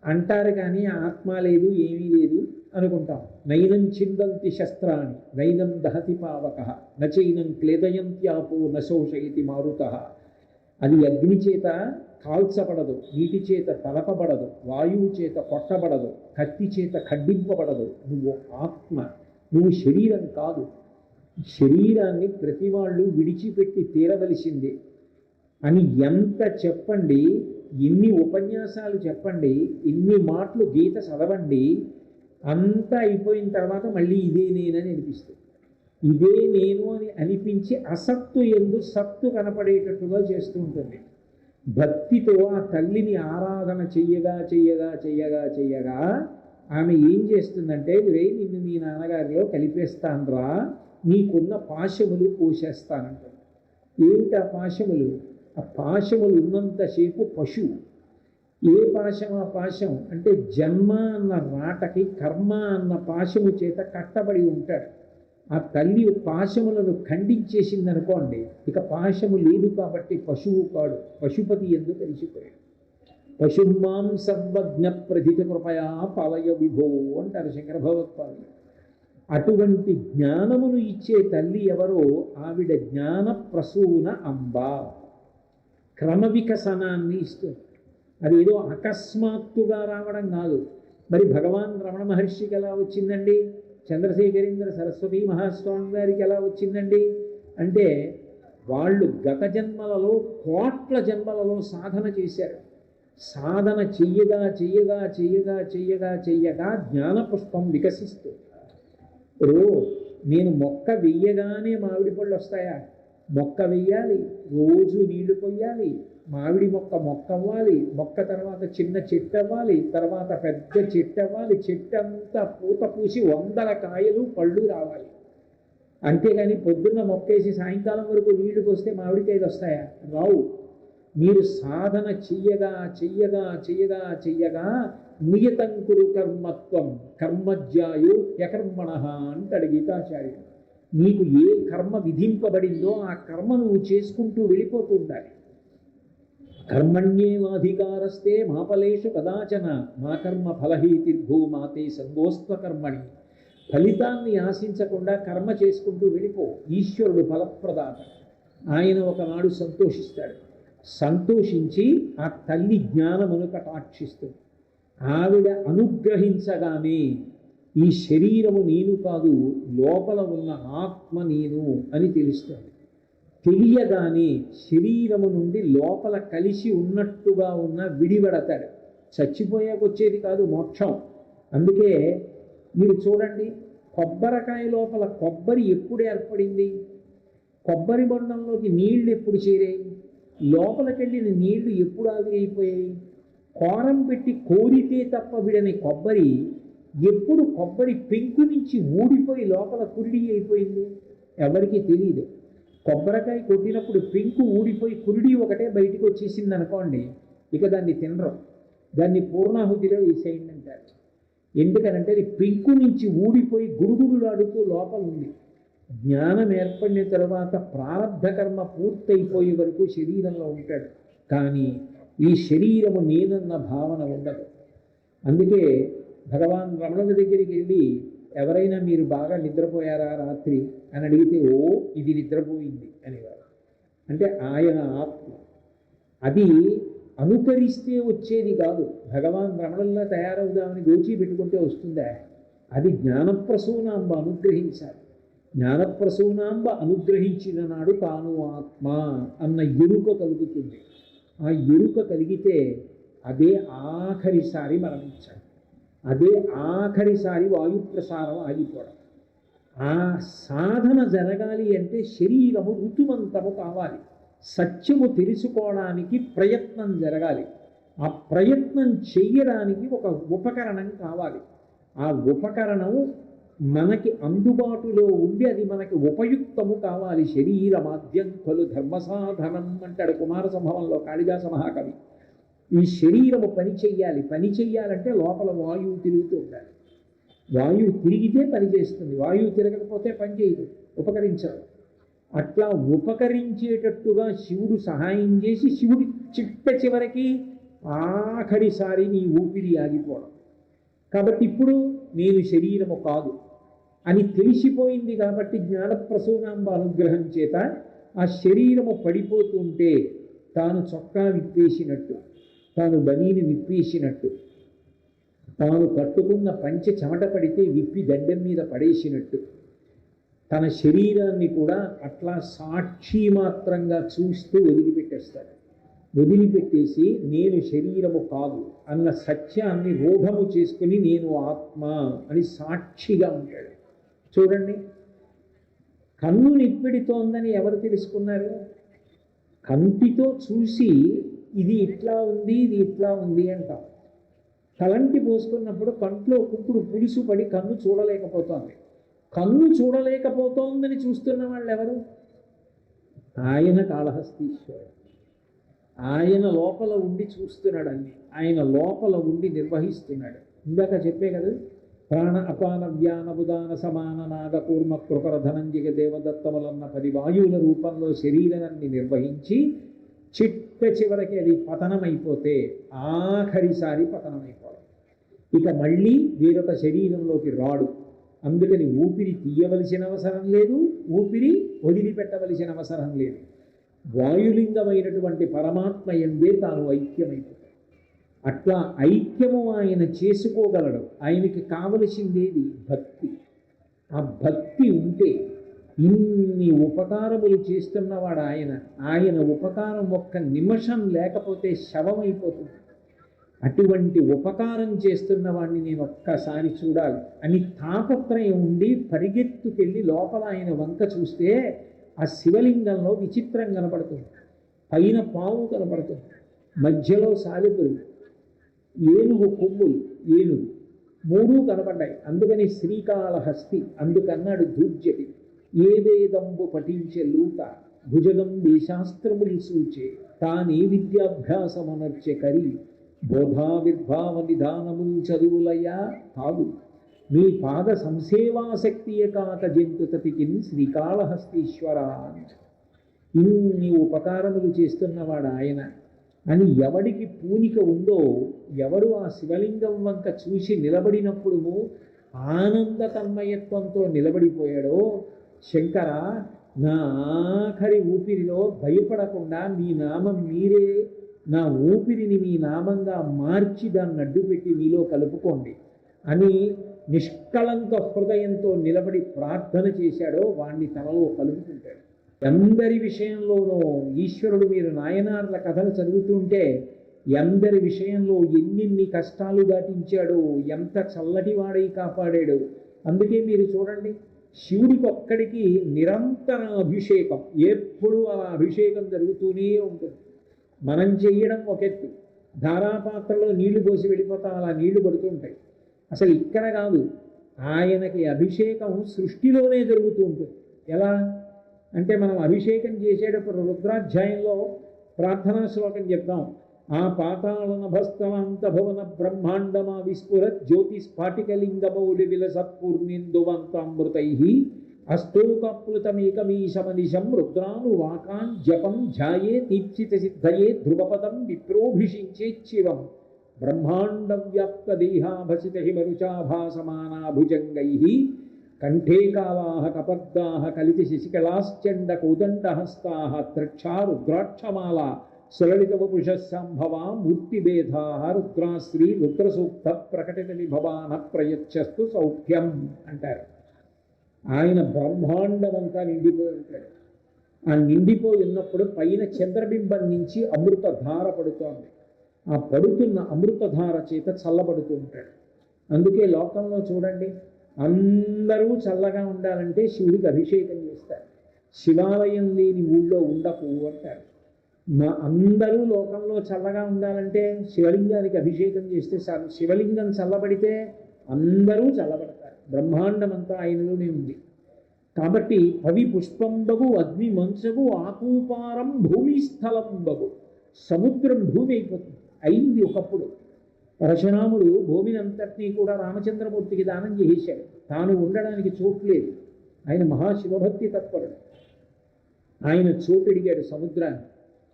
అంటారు కానీ ఆత్మ లేదు, ఏమీ లేదు అనుకుంటాం. నైనం చిందంతి శస్త్రాన్ని నైనం దహతి పావక నచైనం క్లేదయంత్యాపో నశోషయతి మారుత. అది అగ్ని చేత కాల్చబడదు, నీటి చేత తలపబడదు, వాయువు చేత కొట్టబడదు, కత్తి చేత ఖండింపబడదు. నువ్వు ఆత్మ, నువ్వు శరీరం కాదు. శరీరాన్ని ప్రతి వాళ్ళు విడిచిపెట్టి తీరవలసిందే అని ఎంత చెప్పండి, ఎన్ని ఉపన్యాసాలు చెప్పండి, ఎన్ని మాటలు గీత చదవండి, అంతా అయిపోయిన తర్వాత మళ్ళీ ఇదే నేనని అనిపిస్తుంది. ఇదే నేను అని అనిపించి అసత్తు ఎందు సత్తు కనపడేటట్టుగా చేస్తూ ఉంటుంది. భక్తితో ఆ తల్లిని ఆరాధన చెయ్యగా చెయ్యగా చెయ్యగా చెయ్యగా ఆమె ఏం చేస్తుందంటే, రే నిన్ను మీ నాన్నగారిలో కలిపేస్తానరా, నీకున్న పాశములు పోసేస్తానంటారు. ఏమిటి ఆ పాశములు? ఆ పాశములు ఉన్నంతసేపు పశువు. ఏ పాశం ఆ పాశం అంటే జన్మ అన్న రాటకి కర్మ అన్న పాశము చేత కట్టబడి ఉంటాడు. ఆ తల్లి పాశములను ఖండించేసిందనుకోండి, ఇక పాశము లేదు కాబట్టి పశువు కాడు, పశుపతి ఎందుకు కలిసిపోయాడు. పశుమాం సర్వజ్ఞ ప్రధిత కృపయా పాలయ విభో అంటారు శంకర భగవత్పాదులు. అటువంటి జ్ఞానమును ఇచ్చే తల్లి ఎవరో ఆవిడ జ్ఞాన ప్రసూన అంబ. క్రమ వికసనాన్ని ఇస్తుంది. అది ఏదో అకస్మాత్తుగా రావడం కాదు. మరి భగవాన్ రమణ మహర్షికి ఎలా వచ్చిందండి? చంద్రశేఖరేంద్ర సరస్వతి మహాస్వామి గారికి ఎలా వచ్చిందండి అంటే, వాళ్ళు గత జన్మలలో కోట్ల జన్మలలో సాధన చేశారు. సాధన చెయ్యగా చెయ్యగా చెయ్యగా చెయ్యగా చెయ్యగా జ్ఞానపుష్పం వికసిస్తుంది. నేను మొక్క వెయ్యగానే మామిడి పళ్ళు వస్తాయా? మొక్క వెయ్యాలి, రోజు నీళ్లు పొయ్యాలి, మామిడి మొక్క అవ్వాలి, మొక్క తర్వాత చిన్న చెట్టు అవ్వాలి, తర్వాత పెద్ద చెట్టు అవ్వాలి, చెట్టు అంతా పూత పూసి 100 కాయలు పళ్ళు రావాలి. అంతేగాని పొద్దున్న మొక్కేసి సాయంకాలం వరకు నీళ్లు పోస్తే మామిడికాయలు వస్తాయా? రావు. మీరు సాధన చెయ్యగా చెయ్యగా చెయ్యగా చెయ్యగా నియతంకురు కర్మత్వం కర్మజ్యాయో యకర్మణ అంటాడు గీతాచార్యుడు. నీకు ఏ కర్మ విధింపబడిందో ఆ కర్మ నువ్వు చేసుకుంటూ వెళ్ళిపోతూ ఉండాలి. కర్మణ్యేవాధికారస్తే మాపలేషు కదాచన మా కర్మ ఫలహీతిర్భూ మాతే సంగోస్త్వ కర్మణి. ఫలితాన్ని ఆశించకుండా కర్మ చేసుకుంటూ వెళ్ళిపో. ఈశ్వరుడు ఫలప్రదాత. ఆయన ఒకనాడు సంతోషిస్తాడు. సంతోషించి ఆ తల్లి జ్ఞానమును కటాక్షిస్తుంది. ఆవిడ అనుగ్రహించగానే ఈ శరీరము నేను కాదు, లోపల ఉన్న ఆత్మ నేను అని తెలుస్తుంది. తెలియగానే శరీరము నుండి లోపల కలిసి ఉన్నట్టుగా ఉన్న విడివడతాడు. చచ్చిపోయాక వచ్చేది కాదు మోక్షం. అందుకే మీరు చూడండి, కొబ్బరికాయ లోపల కొబ్బరి ఎప్పుడు ఏర్పడింది? కొబ్బరి బొండంలోకి నీళ్లు ఎప్పుడు చేరాయి? లోపలికెళ్ళిన నీళ్లు ఎప్పుడు ఆవిరైపోయాయి? కోరం పెట్టి కోరితే తప్ప విడని కొబ్బరి ఎప్పుడు కొబ్బరి పెంకు నుంచి ఊడిపోయి లోపల కురిడి అయిపోయింది? ఎవరికీ తెలియదు. కొబ్బరికాయ కొట్టినప్పుడు పెంకు ఊడిపోయి కురిడి ఒకటే బయటికి వచ్చేసింది అనుకోండి, ఇక దాన్ని తినరు. దాన్ని పూర్ణాహుతిలో వేసేయండి అంటారు. ఎందుకనంటే అది పెంకు నుంచి ఊడిపోయి గుడుగుడులాడుతూ లోపల ఉంది. జ్ఞానం ఏర్పడిన తర్వాత ప్రారంభ కర్మ పూర్తయిపోయే వరకు శరీరంలో ఉంటాడు. కానీ ఈ శరీరము నేనన్న భావన ఉండదు. అందుకే భగవాన్ రమణుల దగ్గరికి వెళ్ళి ఎవరైనా మీరు బాగా నిద్రపోయారా రాత్రి అని అడిగితే, ఓ ఇది నిద్రపోయింది అనేవారు. అంటే ఆయన ఆత్మ. అది అనుకరిస్తే వచ్చేది కాదు. భగవాన్ రమణుల్లా తయారవుదామని గోచి పెట్టుకుంటే వస్తుందా? అది జ్ఞానప్రసూనాంబ అనుగ్రహించాలి. జ్ఞానప్రసూనాంబ అనుగ్రహించిన నాడు తాను ఆత్మ అన్న ఎరుక కలుగుతుంది. ఆ ఎరుక కలిగితే అదే ఆఖరిసారి మరణించాలి. అదే ఆఖరిసారి వాయుప్రసారం ఆగిపోవడం. ఆ సాధన జరగాలి అంటే శరీరము ఋతువంతము కావాలి. సత్యము తెలుసుకోవడానికి ప్రయత్నం జరగాలి. ఆ ప్రయత్నం చెయ్యడానికి ఒక ఉపకరణం కావాలి. ఆ ఉపకరణం మనకి అందుబాటులో ఉండి అది మనకి ఉపయుక్తము కావాలి. శరీరమాద్యం ఖలు ధర్మసాధనం అంటాడు కుమార సంభవంలో కాళిదాస మహాకవి. ఈ శరీరము పని చెయ్యాలి. పని చెయ్యాలంటే లోపల వాయువు తిరుగుతూ ఉండాలి. వాయువు తిరిగితే పని చేస్తుంది. వాయువు తిరగకపోతే పని చేయదు, ఉపకరించదు. అట్లా ఉపకరించేటట్టుగా శివుడు సహాయం చేసి శివుడి చివరికి ఆఖరిసారి నీ ఊపిరి ఆగిపోవడం. కాబట్టి ఇప్పుడు నేను శరీరము కాదు అని తెలిసిపోయింది. కాబట్టి జ్ఞానప్రసూనాంబ అనుగ్రహం చేత ఆ శరీరము పడిపోతుంటే తాను చొక్కా విప్పేసినట్టు, తాను బనీని విప్పేసినట్టు, తాను కట్టుకున్న పంచె చెమట పడితే విప్పి దండం మీద పడేసినట్టు తన శరీరాన్ని కూడా అట్లా సాక్షి మాత్రంగా చూస్తూ వదిలిపెట్టేస్తాడు. వదిలిపెట్టేసి నేను శరీరము కాదు అన్న సత్యాన్ని రూఢము చేసుకుని నేను ఆత్మ అని సాక్షిగా ఉంటాడు. చూడండి, కన్ను నిప్పెడుతోందని ఎవరు తెలుసుకున్నారు? కంటితో చూసి ఇది ఇట్లా ఉంది, ఇది ఇట్లా ఉంది అంటాం. తలంటి పోసుకున్నప్పుడు కంట్లో కుంకుడు పులుసు పడి కన్ను చూడలేకపోతోంది. కన్ను చూడలేకపోతోందని చూస్తున్న వాళ్ళు ఎవరు? ఆయన కాళహస్తీశ్వరుడు. ఆయన లోపల ఉండి చూస్తున్నాడు అన్ని, ఆయన లోపల ఉండి నిర్వహిస్తున్నాడు. ఇందాక చెప్పే కదా, ప్రాణ అపాన వ్యాన బుధాన సమాన నాగ కూర్మ కృకర ధనంజయ దేవదత్తములన్న 10 వాయువుల రూపంలో శరీరాన్ని నిర్వహించి చిట్ట చివరికి అది పతనమైపోతే ఆఖరిసారి పతనమైపోవడం, ఇక మళ్ళీ వేరొక శరీరంలోకి రాడు. అందుకని ఊపిరి తీయవలసిన అవసరం లేదు, ఊపిరి వదిలిపెట్టవలసిన అవసరం లేదు. వాయులింగమైనటువంటి పరమాత్మ ఎందే తాను ఐక్యమైపోతాడు. అట్లా ఐక్యము ఆయన చేసుకోగలడు. ఆయనకి కావలసిందేది భక్తి. ఆ భక్తి ఉంటే ఇన్ని ఉపకారములు చేస్తున్నవాడు ఆయన. ఆయన ఉపకారం ఒక్క నిమిషం లేకపోతే శవమైపోతుంది. అటువంటి ఉపకారం చేస్తున్న వాడిని నేను ఒక్కసారి చూడాలి అని తాపత్రయం ఉండి పరిగెత్తుకెళ్ళి లోపల ఆయన వంక చూస్తే ఆ శివలింగంలో విచిత్రం కనపడుతుంది. పైన పాము కనపడుతుంది, మధ్యలో సాలెపురుగు, ఏనుగు కొమ్ములు, ఏనుగు 3 కనపడ్డాయి. అందుకని శ్రీకాళహస్తి అందుకన్నాడు దూర్జటి. ఏ వేదంబు పఠించే లూట భుజగం దేశాస్త్రములు సూచే తానే విద్యాభ్యాసమనర్చె కరి బోధావిర్భావ నిధానముల్ చదువులయ్యా కాదు మీ పాద సంసేవాశక్తియ కాక జంతుతతికిన్ శ్రీకాళహస్తీశ్వర. ఇన్ని ఉపకారములు చేస్తున్నవాడు ఆయన అని ఎవడికి పూనిక ఉందో, ఎవడు ఆ శివలింగం వంక చూసి నిలబడినప్పుడు ఆనంద తన్మయత్వంతో నిలబడిపోయాడో, శంకర నా ఆఖరి ఊపిరిలో భయపడకుండా మీ నామం మీరే నా ఊపిరిని మీ నామంగా మార్చి దాన్ని అడ్డుపెట్టి మీలో కలుపుకోండి అని నిష్కళంక హృదయంతో నిలబడి ప్రార్థన చేశాడో వాణ్ణి తనలో కలుపుకుంటాడు. అందరి విషయంలోనూ ఈశ్వరుడు, మీరు నాయనార్ల కథలు చదువుతుంటే ఎందరి విషయంలో ఎన్నిన్ని కష్టాలు దాటించాడో, ఎంత చల్లటి వాడై కాపాడాడు. అందుకే మీరు చూడండి, శివుడికి ఒక్కడికి నిరంతర అభిషేకం, ఎప్పుడూ ఆ అభిషేకం జరుగుతూనే ఉంటుంది. మనం చెయ్యడం ఒక ఎత్తు, ధారాపాత్రలో నీళ్లు పోసి వెళ్ళిపోతాం, అలా నీళ్లు పడుతుంటాయి. అసలు ఇక్కడ కాదు, ఆయనకి అభిషేకం సృష్టిలోనే జరుగుతూ ఉంటుంది. ఎలా అంటే మనం అభిషేకం చేసేటప్పుడు రుద్రాధ్యాయంలో ప్రార్థనా శ్లోకం చెప్తాం. ఆ పాతాళనభస్తవాంత భవన బ్రహ్మాండమా విస్ఫురత్ జ్యోతిస్ఫాటికలింగమౌలి విలసత్పూర్ణిందువంతామృతై అష్టోకప్లుతమేకమీశమనిశం రుద్రాను వాకాన్ జపం ధ్యాయే దీప్సిత సిద్ధయే ధ్రువపదం విప్రోభిషించేచ్చివం బ్రహ్మాండ వ్యాప్త దేహాభసిత హిమరుచాభాసమానాభుజంగై కంఠే కావాహ కపర్దాహ కలిత శశికళాశ్చండ కోదండహస్తా త్రక్షా రుద్రాక్షమాల సులలితవపుషస్సంభవా మూర్తిభేదా రుద్రాశ్రీ రుద్రసూక్త ప్రకటిత విభవాన ప్రయచ్చస్తు సౌఖ్యం అంటారు. ఆయన బ్రహ్మాండమంతా నిండిపోయి ఉంటాడు. ఆ నిండిపోయి ఉన్నప్పుడు పైన చంద్రబింబం నుంచి అమృతధార పడుతోంది. ఆ పడుతున్న అమృతధార చేత చల్లబడుతూ ఉంటాడు. అందుకే లోకంలో చూడండి, అందరూ చల్లగా ఉండాలంటే శివుడికి అభిషేకం చేస్తారు. శివాలయం లేని ఊళ్ళో ఉండకు అంటారు. అందరూ లోకంలో చల్లగా ఉండాలంటే శివలింగానికి అభిషేకం చేస్తే శివలింగం చల్లబడితే అందరూ చల్లబడతారు. బ్రహ్మాండమంతా ఆయనలోనే ఉంది. కాబట్టి పవి పుష్పంబగు అగ్ని మంచగు ఆకూపారం భూమి స్థలంబగు, సముద్రం భూమి అయిపోతుంది. అయింది ఒకప్పుడు. పరశురాముడు భూమిని అంతటినీ కూడా రామచంద్రమూర్తికి దానం చేసేశాడు. తాను ఉండడానికి చోట్లేదు. ఆయన మహాశివభక్తి తత్పరుడు. ఆయన చోటు అడిగాడు సముద్రాన్ని.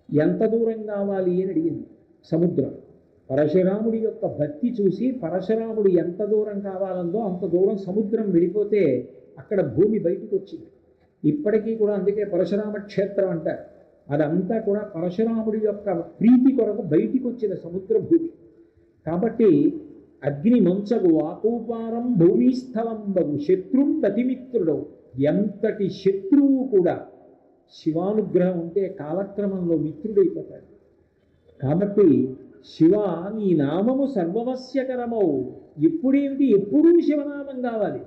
ఎంత దూరం కావాలి అని అడిగింది సముద్రం. పరశురాముడి యొక్క భక్తి చూసి పరశురాముడు ఎంత దూరం కావాలందో అంత దూరం సముద్రం వెళ్ళిపోతే అక్కడ భూమి బయటకు వచ్చింది. ఇప్పటికీ కూడా అందుకే పరశురామ క్షేత్రం అంటారు. అదంతా కూడా పరశురాముడి యొక్క ప్రీతి కొరకు బయటికి వచ్చిన సముద్ర భూమి. కాబట్టి అగ్ని మంచగు ఆకూపారం భూమిస్థలంబగు శత్రుం ప్రతిమిత్రుడు, ఎంతటి శత్రువు కూడా శివానుగ్రహం ఉంటే కాలక్రమంలో మిత్రుడైపోతాడు. కాబట్టి శివ నీ నామము సర్వవస్యకరమౌ, ఎప్పుడేమిటి ఎప్పుడూ శివనామం కావాలి.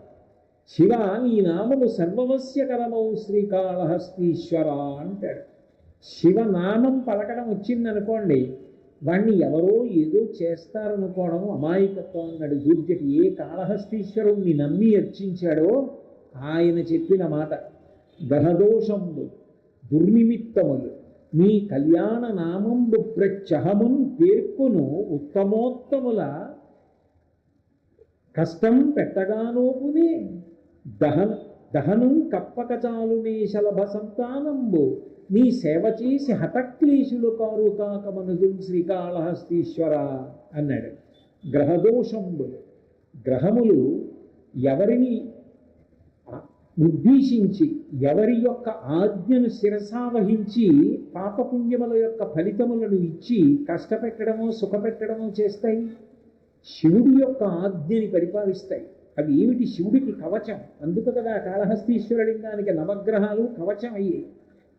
శివ నీ నామము సర్వవస్యకరమౌ శ్రీకాళహస్తీశ్వర అంటాడు. శివనామం పలకడం వచ్చిందనుకోండి, వాణ్ణి ఎవరో ఏదో చేస్తారనుకోవడం అమాయకత్వం అన్నాడు దూర్జటి. ఏ కాళహస్తీశ్వరుణ్ణి నమ్మి అర్చించాడో ఆయన చెప్పిన మాట, గ్రహదోషములు దుర్నిమిత్తములు నీ కళ్యాణ నామంబు ప్రత్యహమున్ పేర్కొను ఉత్తమోత్తముల కష్టం పెట్టగానోపునే దహనం కప్పక చాలునే శలభ సంతానంబు నీ సేవ చేసి హతక్లేశులు కారు కాక మనుజుం శ్రీకాళహస్తీశ్వర అన్నాడు. గ్రహదోషంబులు, గ్రహములు ఎవరిని ఉద్దేశించి ఎవరి యొక్క ఆజ్ఞను శిరసావహించి పాపపుణ్యముల యొక్క ఫలితములను ఇచ్చి కష్టపెట్టడమో సుఖపెట్టడమో చేస్తాయి? శివుడి యొక్క ఆజ్ఞని పరిపాలిస్తాయి. అవి ఏమిటి? శివుడికి కవచం. అందుకు కదా కాళహస్తీశ్వరలింగానికి నవగ్రహాలు కవచం అయ్యాయి.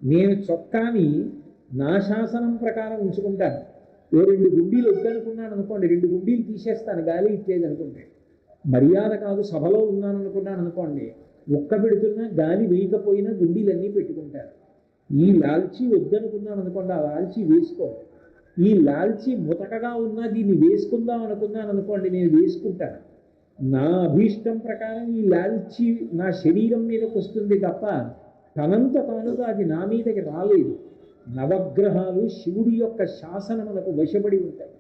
నేను చొక్కాని నా శాసనం ప్రకారం ఉంచుకుంటాను. ఓ 2 గుండీలు వద్దనుకున్నాను అనుకోండి, 2 గుండీలు తీసేస్తాను గాలి ఇచ్చేది అనుకుంటే. మర్యాద కాదు, సభలో ఉన్నాను అనుకున్నాను అనుకోండి, ఒక్క పెడుతున్నా గాలి వేయకపోయినా గుండీలన్నీ పెట్టుకుంటారు. ఈ లాల్చీ వద్దనుకున్నాను అనుకోండి, ఆ లాల్చీ వేసుకో. ఈ లాల్చీ ముతకగా ఉన్నా దీన్ని వేసుకుందాం అనుకున్నాను అనుకోండి, నేను వేసుకుంటాను. నా అభీష్టం ప్రకారం ఈ లాల్చీ నా శరీరం మీదకి వస్తుంది తప్ప తనంత తానుగా అది నా మీదకి రాలేదు. నవగ్రహాలు శివుడి యొక్క శాసనములకు వశపడి ఉంటాయి.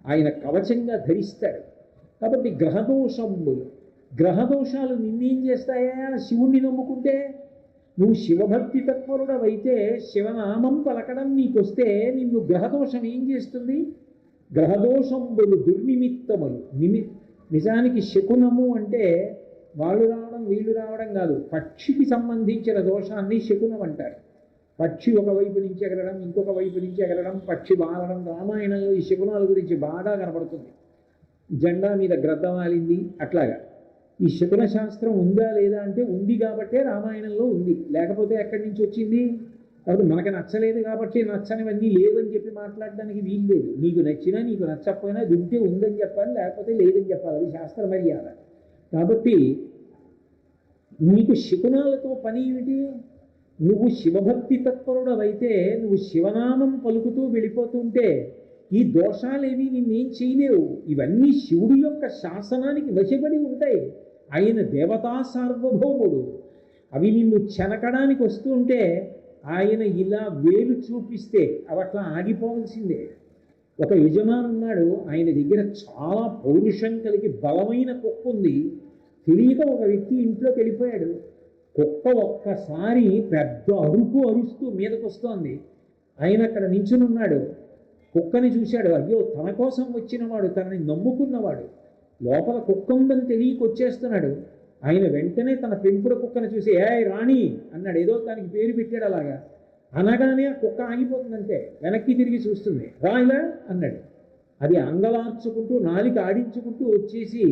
ఆయన కవచంగా ధరిస్తాడు. కాబట్టి గ్రహదోషాలు నిన్నేం చేస్తాయా? శివుణ్ణి నమ్ముకుంటే నువ్వు శివభక్తి తత్పరుడవైతే శివనామం పలకడం నీకొస్తే నిన్ను గ్రహదోషం ఏం చేస్తుంది? గ్రహదోషంబులు దుర్నిమిత్తములు. నిజానికి శకునము అంటే వాళ్ళు రావడం వీళ్ళు రావడం కాదు, పక్షికి సంబంధించిన దోషాన్ని శకునం అంటారు. పక్షి ఒకవైపు నుంచి ఎగరడం, ఇంకొక వైపు నుంచి ఎగరడం, పక్షి వాలడం. రామాయణంలో ఈ శకునాల గురించి బాగా కనపడుతుంది. జెండా మీద గ్రద్ద వాలింది అట్లాగా. ఈ శకున శాస్త్రం ఉందా లేదా అంటే ఉంది కాబట్టే రామాయణంలో ఉంది, లేకపోతే ఎక్కడి నుంచి వచ్చింది? కాబట్టి మనకి నచ్చలేదు కాబట్టి నచ్చనివన్నీ లేవని చెప్పి మాట్లాడడానికి వీలు లేదు. నీకు నచ్చినా నీకు నచ్చకపోయినా అది ఉంటే ఉందని చెప్పాలి, లేకపోతే లేదని చెప్పాలి. అది శాస్త్ర మర్యాద. కాబట్టి నీకు శకునాలతో పని ఏమిటి? నువ్వు శివభక్తి తత్పరుడవైతే నువ్వు శివనామం పలుకుతూ వెళ్ళిపోతుంటే ఈ దోషాలేవి నిన్నేం చేయలేవు. ఇవన్నీ శివుడి యొక్క శాసనానికి వశపడి ఉంటాయి. ఆయన దేవతా సార్వభౌముడు. అవి నిన్ను చెనకడానికి వస్తూ ఉంటే ఆయన ఇలా వేలు చూపిస్తే అవి అట్లా ఆగిపోవలసిందే. ఒక యజమానున్నాడు, ఆయన దగ్గర చాలా పౌరుషం కలిగి బలమైన కుక్క ఉంది. తెలియక ఒక వ్యక్తి ఇంట్లోకి వెళ్ళిపోయాడు. కుక్క ఒక్కసారి పెద్ద అరుస్తూ మీదకి వస్తోంది. ఆయన అక్కడ నించునున్నాడు. కుక్కని చూశాడు. అయ్యో, తన కోసం వచ్చినవాడు, తనని నమ్ముకున్నవాడు లోపల కుక్క ఉందని తెలియక వచ్చేస్తున్నాడు. ఆయన వెంటనే తన పెంపుడు కుక్కను చూసి రాణి అన్నాడు. ఏదో దానికి పేరు పెట్టాడు. అలాగా అనగానే ఆ కుక్క ఆగిపోతుందంటే వెనక్కి తిరిగి చూస్తుంది. ఇలా అన్నాడు. అది అంగలార్చుకుంటూ నాలిక ఆడించుకుంటూ వచ్చేసి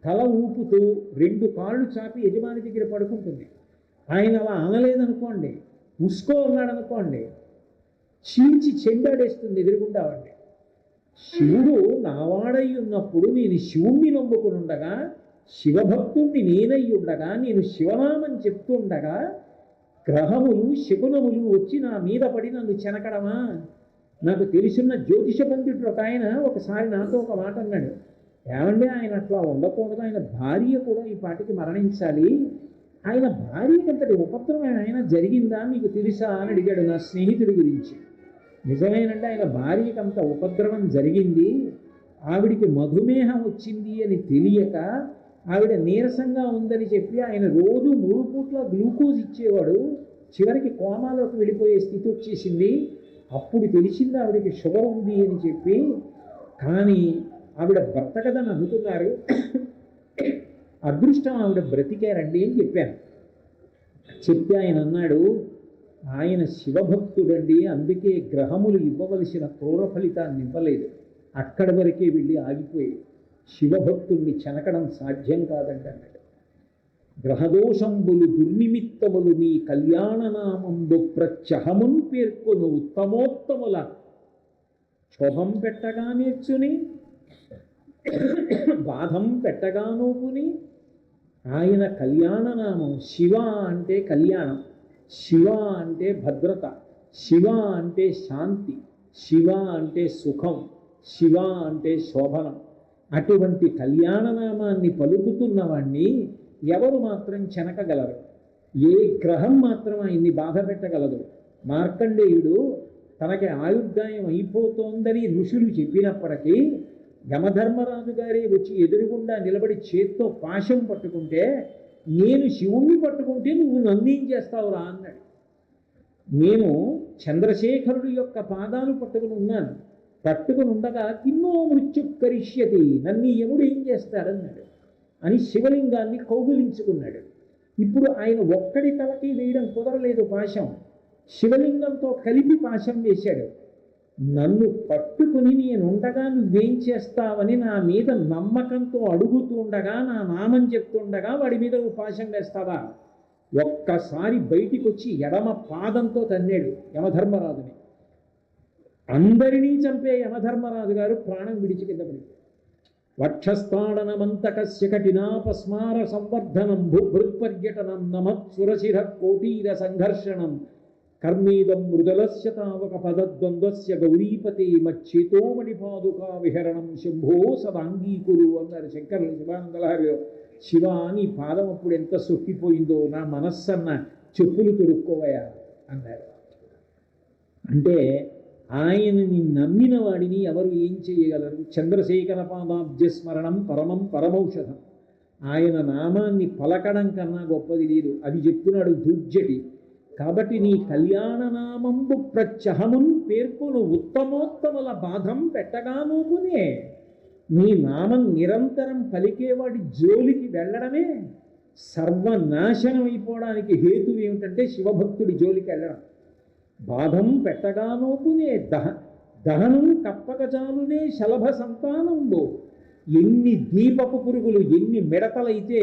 తల ఊపుతూ 2 కాళ్ళు చాపి యజమాని దగ్గర పడుకుంటుంది. ఆయన అలా అనలేదనుకోండి, ఉసుకో ఉన్నాడనుకోండి, చీల్చి చెండాడేస్తుంది ఎదురుగుండా వాడిని. శివుడు నావాడై ఉన్నప్పుడు నేను శివుణ్ణి నమ్ముకుని ఉండగా, శివభక్తుణ్ణి నేనై ఉండగా, నేను శివనామని చెప్తుండగా గ్రహములు శకునములు వచ్చి నా మీద పడి నన్ను చెనకడమా? నాకు తెలిసిన జ్యోతిష పండితుడు ఒక ఆయన ఒకసారి నాతో ఒక మాట అన్నాడు. ఏమంటే ఆయన అట్లా ఉండకూడదు, ఆయన భార్య కూడా ఈ పాటికి మరణించాలి, ఆయన భార్యకి అంతటి ఉపద్రవం ఆయన జరిగిందా మీకు తెలుసా అని అడిగాడు నా స్నేహితుడి గురించి. నిజమేనంటే ఆయన భార్యకి అంత ఉపద్రవం జరిగింది, ఆవిడికి మధుమేహం వచ్చింది అని తెలియక ఆవిడ నీరసంగా ఉందని చెప్పి ఆయన రోజు 3 పూట్ల గ్లూకోజ్ ఇచ్చేవాడు. చివరికి కోమాలోకి వెళ్ళిపోయే స్థితి వచ్చేసింది. అప్పుడు తెలిసింది ఆవిడకి షుగర్ ఉంది అని చెప్పి. కానీ ఆవిడ బ్రతకదని అనుకున్నారు. అదృష్టం ఆవిడ బ్రతికారండి అని చెప్పాను. చెప్తే ఆయన అన్నాడు, ఆయన శివభక్తుడండి, అందుకే గ్రహములు ఇవ్వవలసిన క్రూర ఫలితాన్ని ఇవ్వలేదు, అక్కడి వరకే వెళ్ళి ఆగిపోయి శివభక్తుల్ని చెనకడం సాధ్యం కాదండి అన్నాడు. గ్రహదోషంబులు దుర్నిమిత్తములు నీ కళ్యాణనామంబు ప్రత్యహమున్ పేర్కొను ఉత్తమోత్తముల శోభం పెట్టగా నేర్చుని బాధం పెట్టగా నోపుని. ఆయన కళ్యాణనామం శివ అంటే కళ్యాణం, శివ అంటే భద్రత, శివ అంటే శాంతి, శివ అంటే సుఖం, శివ అంటే శోభనం. అటువంటి కళ్యాణనామాన్ని పలుకుతున్నవాణ్ణి ఎవరు మాత్రం చెనకగలరు? ఏ గ్రహం మాత్రం ఆయన్ని బాధ పెట్టగలదు? మార్కండేయుడు తనకి ఆయుర్దాయం అయిపోతోందని ఋషులు చెప్పినప్పటికీ యమధర్మరాజు గారే వచ్చి ఎదురుగుండా నిలబడి చేత్తో పాశం పట్టుకుంటే, నేను శివుణ్ణి పట్టుకుంటే నువ్వు నన్నేం చేస్తావురా అన్నాడు. నేను చంద్రశేఖరుడు యొక్క పాదాలు పట్టుకుని ఉన్నాను, పట్టుకుని ఉండగా కిన్నో మృత్యు కరిష్యతి, నన్ను యముడు ఏం చేస్తాడన్నాడు అని శివలింగాన్ని కౌగిలించుకున్నాడు. ఇప్పుడు ఆయన ఒక్కడి తలకి వేయడం కుదరలేదు పాశం, శివలింగంతో కలిపి పాశం వేశాడు. నన్ను పట్టుకుని నేనుండగా నువ్వేం చేస్తావని నా మీద నమ్మకంతో అడుగుతుండగా, నా నామం చెప్తుండగా వాడి మీద నువ్వు పాశం వేస్తావా? ఒక్కసారి బయటికి వచ్చి ఎడమ పాదంతో తన్నాడు యమధర్మరాజుని. అందరినీ చంపే యమధర్మరాజు గారు ప్రాణం విడిచి కింద పడి, వక్షస్థాడనమంతకస్య కఠినాపస్మార సంవర్ధనం భృత్పర్యటనం నమత్ సురశిర కోటీర సంఘర్షణం కర్మేదం మృదలస్య తావక పదద్వంద్వస్య గౌరీపతే మచ్చేతోమణి పాదుకా విహరణం శంభో సదాంగీకురు అన్నారు శంకరులు శివానందలహరిలో. శివ నీ పాదం అప్పుడు ఎంత సొక్కిపోయిందో, నా మనస్సన్న చెప్పులు తొడుక్కోవయా అన్నారు. అంటే ఆయనని నమ్మిన వాడిని ఎవరు ఏం చేయగలరు? చంద్రశేఖర పాదాబ్జస్మరణం పరమం పరమౌషధం. ఆయన నామాన్ని పలకడం కన్నా గొప్పది లేదు. అది చెప్తున్నాడు దుర్జటి. కాబట్టి నీ కళ్యాణనామంబు ప్రత్యహమున్ పేర్కొను ఉత్తమోత్తముల బాధం పెట్టగానూపునే. నీ నామం నిరంతరం పలికేవాడి జోలికి వెళ్ళడమే సర్వనాశనం అయిపోవడానికి హేతు ఏమిటంటే శివభక్తుడి జోలికి వెళ్ళడం. బాధం పెట్టగానోపునే దహనం కప్పకజాలునే శలభ సంతానంబో. ఎన్ని దీపపు పురుగులు, ఎన్ని మిడతలైతే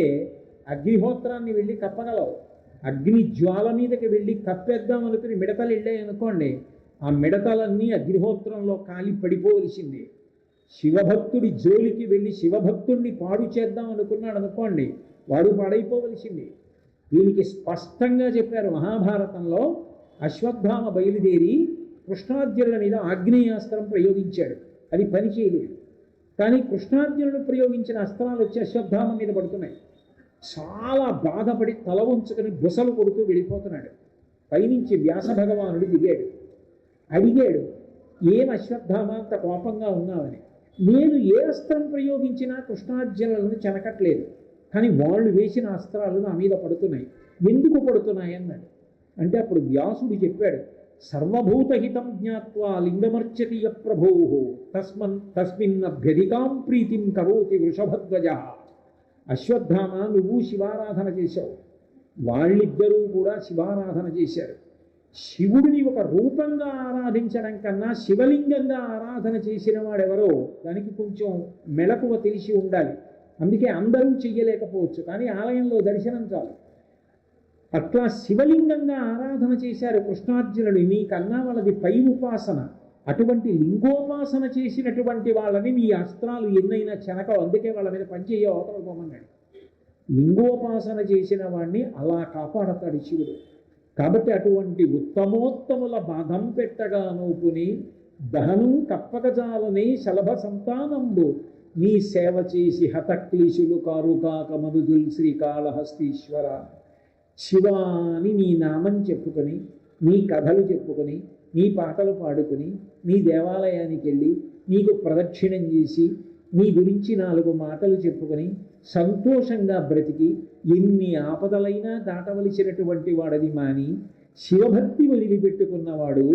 అగ్నిహోత్రాన్ని వెళ్ళి కప్పగలవు. అగ్ని జ్వాల మీదకి వెళ్ళి కప్పేద్దాం అనుకుని మిడతలు వెళ్ళాయి అనుకోండి, ఆ మిడతలన్నీ అగ్నిహోత్రంలో కాలి పడిపోవలసిందే. శివభక్తుడి జోలికి వెళ్ళి శివభక్తుడిని పాడు చేద్దాం అనుకున్నాడు అనుకోండి, వాడు పాడైపోవలసిందే. దీనికి స్పష్టంగా చెప్పారు మహాభారతంలో. అశ్వత్థామ బయలుదేరి కృష్ణార్జునుల మీద ఆగ్నేయాస్త్రం ప్రయోగించాడు, అది పని చేయలేదు. కానీ కృష్ణార్జునుడు ప్రయోగించిన అస్త్రాలు వచ్చి అశ్వత్థామ మీద పడుతున్నాయి. చాలా బాధపడి తల ఉంచుకొని బుసలు కొడుతూ వెళ్ళిపోతున్నాడు. పైనుంచి వ్యాస భగవానుడు దిగాడు, అడిగాడు, ఏం అశ్వత్థామ అంత కోపంగా ఉన్నావని. నేను ఏ అస్త్రం ప్రయోగించినా కృష్ణార్జునులను చెనకట్లేదు, కానీ వాళ్ళు వేసిన అస్త్రాలు నా మీద పడుతున్నాయి, ఎందుకు పడుతున్నాయి అన్నాడు. అంటే అప్పుడు వ్యాసుడు చెప్పాడు, సర్వభూతహితం జ్ఞాత్వా లింగమర్చతి య ప్రభో తస్మిన్నభ్యధికాం ప్రీతిం కరోతి వృషభధ్వజ. అశ్వత్థామ, నువ్వు శివారాధన చేశావు, వాళ్ళిద్దరూ కూడా శివారాధన చేశారు. శివుడిని ఒక రూపంగా ఆరాధించడం కన్నా శివలింగంగా ఆరాధన చేసిన వాడెవరో దానికి కొంచెం మెలకువ తెలిసి ఉండాలి. అందుకే అందరూ చెయ్యలేకపోవచ్చు, కానీ ఆలయంలో దర్శనం చాలు. అట్లా శివలింగంగా ఆరాధన చేశారు కృష్ణార్జునుడు. నీకన్నా వాళ్ళది పై ఉపాసన. అటువంటి లింగోపాసన చేసినటువంటి వాళ్ళని నీ అస్త్రాలు ఎన్నైనా చెనకవు, అందుకే వాళ్ళ మీద పనిచేయ అవతలపోమన్నాడు. లింగోపాసన చేసిన వాడిని అలా కాపాడతాడు శివుడు. కాబట్టి అటువంటి ఉత్తమోత్తముల బాధం పెట్టగా నూపుని దహనం కప్పకజాలని శలభ సంతానంబు నీ సేవ చేసి హతక్లీశులు కారు కాక మనుజుల్ శ్రీకాళహస్తీశ్వర. శివాని నీ నామం చెప్పుకొని, నీ కథలు చెప్పుకొని, నీ పాటలు పాడుకొని, నీ దేవాలయానికి వెళ్ళి నీకు ప్రదక్షిణం చేసి నీ గురించి 4 మాటలు చెప్పుకొని సంతోషంగా బ్రతికి ఎన్ని ఆపదలైనా దాటవలసినటువంటి వాడది మాని శివభక్తి వదిలిపెట్టుకున్నవాడు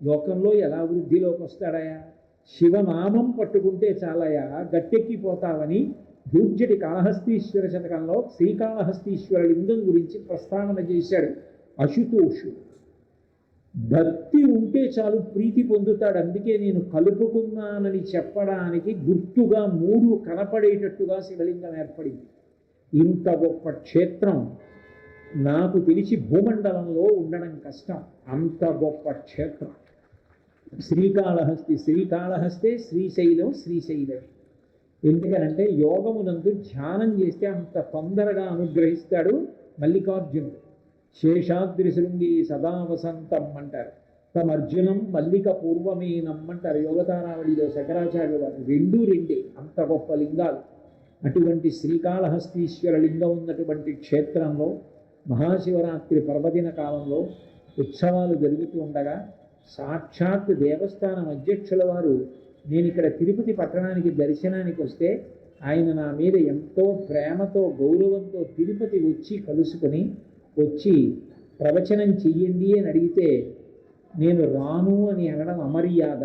లోకంలో ఎలా వృద్ధిలోకి వస్తాడయా? శివనామం పట్టుకుంటే చాలయా గట్టెక్కిపోతావని దూర్జటి కాళహస్తీశ్వర శతకంలో శ్రీకాళహస్తీశ్వర లింగం గురించి ప్రస్తావన చేశాడు అశుతోషుడు. భక్తి ఉంటే చాలు ప్రీతి పొందుతాడు. అందుకే నేను కలుపుకున్నానని చెప్పడానికి గుర్తుగా 3 కనపడేటట్టుగా శివలింగం ఏర్పడింది. ఇంత గొప్ప క్షేత్రం నాకు తెలిసి భూమండలంలో ఉండడం కష్టం. అంత గొప్ప క్షేత్రం శ్రీకాళహస్తి. శ్రీకాళహస్తే శ్రీశైలం, శ్రీశైలం. ఎందుకనంటే యోగమునందు ధ్యానం చేస్తే అంత తొందరగా అనుగ్రహిస్తాడు మల్లికార్జునుడు. శేషాద్రి శృంగి సదా వసంతం అంటారు. తమర్జునం మల్లిక పూర్వమేనమ్మంటారు యోగతారావళిలో శంకరాచార్యులు వారు. రెండే అంత గొప్ప లింగాలు. అటువంటి శ్రీకాళహస్తీశ్వర లింగం ఉన్నటువంటి క్షేత్రంలో మహాశివరాత్రి పర్వదిన కాలంలో ఉత్సవాలు జరుగుతూ ఉండగా సాక్షాత్ దేవస్థానం అధ్యక్షుల వారు నేను ఇక్కడ తిరుపతి పట్టణానికి దర్శనానికి వస్తే ఆయన నా మీద ఎంతో ప్రేమతో గౌరవంతో తిరుపతి వచ్చి కలుసుకొని వచ్చి ప్రవచనం చెయ్యండి అని అడిగితే నేను రాను అని అనడం అమర్యాద.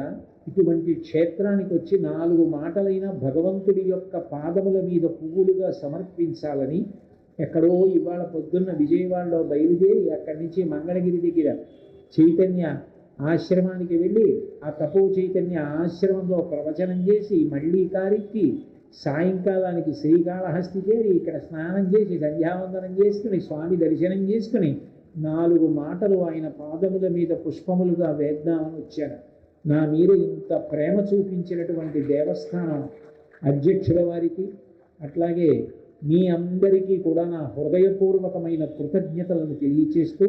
ఇటువంటి క్షేత్రానికి వచ్చి 4 మాటలైనా భగవంతుడి యొక్క పాదముల మీద పువ్వులుగా సమర్పించాలని ఎక్కడో ఇవాళ పొద్దున్న విజయవాడలో బయలుదేరి అక్కడి నుంచి మంగళగిరి దగ్గర చైతన్య ఆశ్రమానికి వెళ్ళి ఆ తపో చైతన్య ఆశ్రమంలో ప్రవచనం చేసి మళ్ళీ కారెక్కి సాయంకాలానికి శ్రీకాళహస్తి చేరి ఇక్కడ స్నానం చేసి సంధ్యావందనం చేసుకుని స్వామి దర్శనం చేసుకుని 4 మాటలు ఆయన పాదముల మీద పుష్పములుగా వేద్దామని వచ్చాను. నా మీద ఇంత ప్రేమ చూపించినటువంటి దేవస్థానం అధ్యక్షుల వారికి అట్లాగే మీ అందరికీ కూడా నా హృదయపూర్వకమైన కృతజ్ఞతలను తెలియచేస్తూ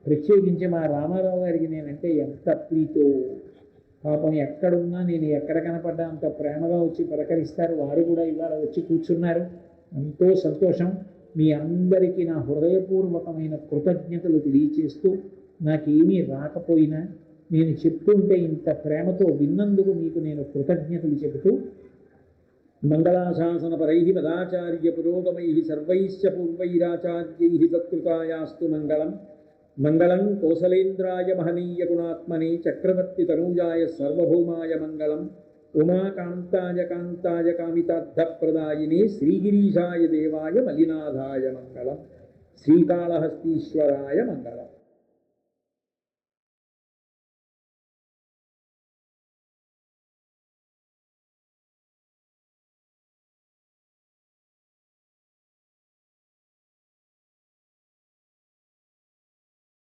ప్రత్యేకించి మా రామారావు గారికి నేనంటే ఎంత ప్రీతో. పాపం ఎక్కడున్నా నేను ఎక్కడ కనపడ్డా అంత ప్రేమగా వచ్చి పలకరిస్తారు. వారు కూడా ఇవాళ వచ్చి కూర్చున్నారు. ఎంతో సంతోషం. మీ అందరికీ నా హృదయపూర్వకమైన కృతజ్ఞతలు తెలియచేస్తూ నాకేమీ రాకపోయినా నేను చెప్తుంటే ఇంత ప్రేమతో విన్నందుకు మీకు నేను కృతజ్ఞతలు చెబుతూ మంగళాశాసనపరై పదాచార్య పురోగమై సర్వైశ్చ పూర్వైరాచార్యై సత్కృతాయాస్తు మంగళం. మంగళం కోసలేంద్రాయ మహనీయ గుణాత్మనే చక్రవర్తి తనూజాయ సర్వభౌమాయ మంగళం. ఉమాకాంతాయ కాంతాయ కామితార్థప్రదాయినే శ్రీగిరీశాయ దేవాయ మలినాథాయ మంగళం. శ్రీకాళహస్తీశ్వరాయ మంగళం.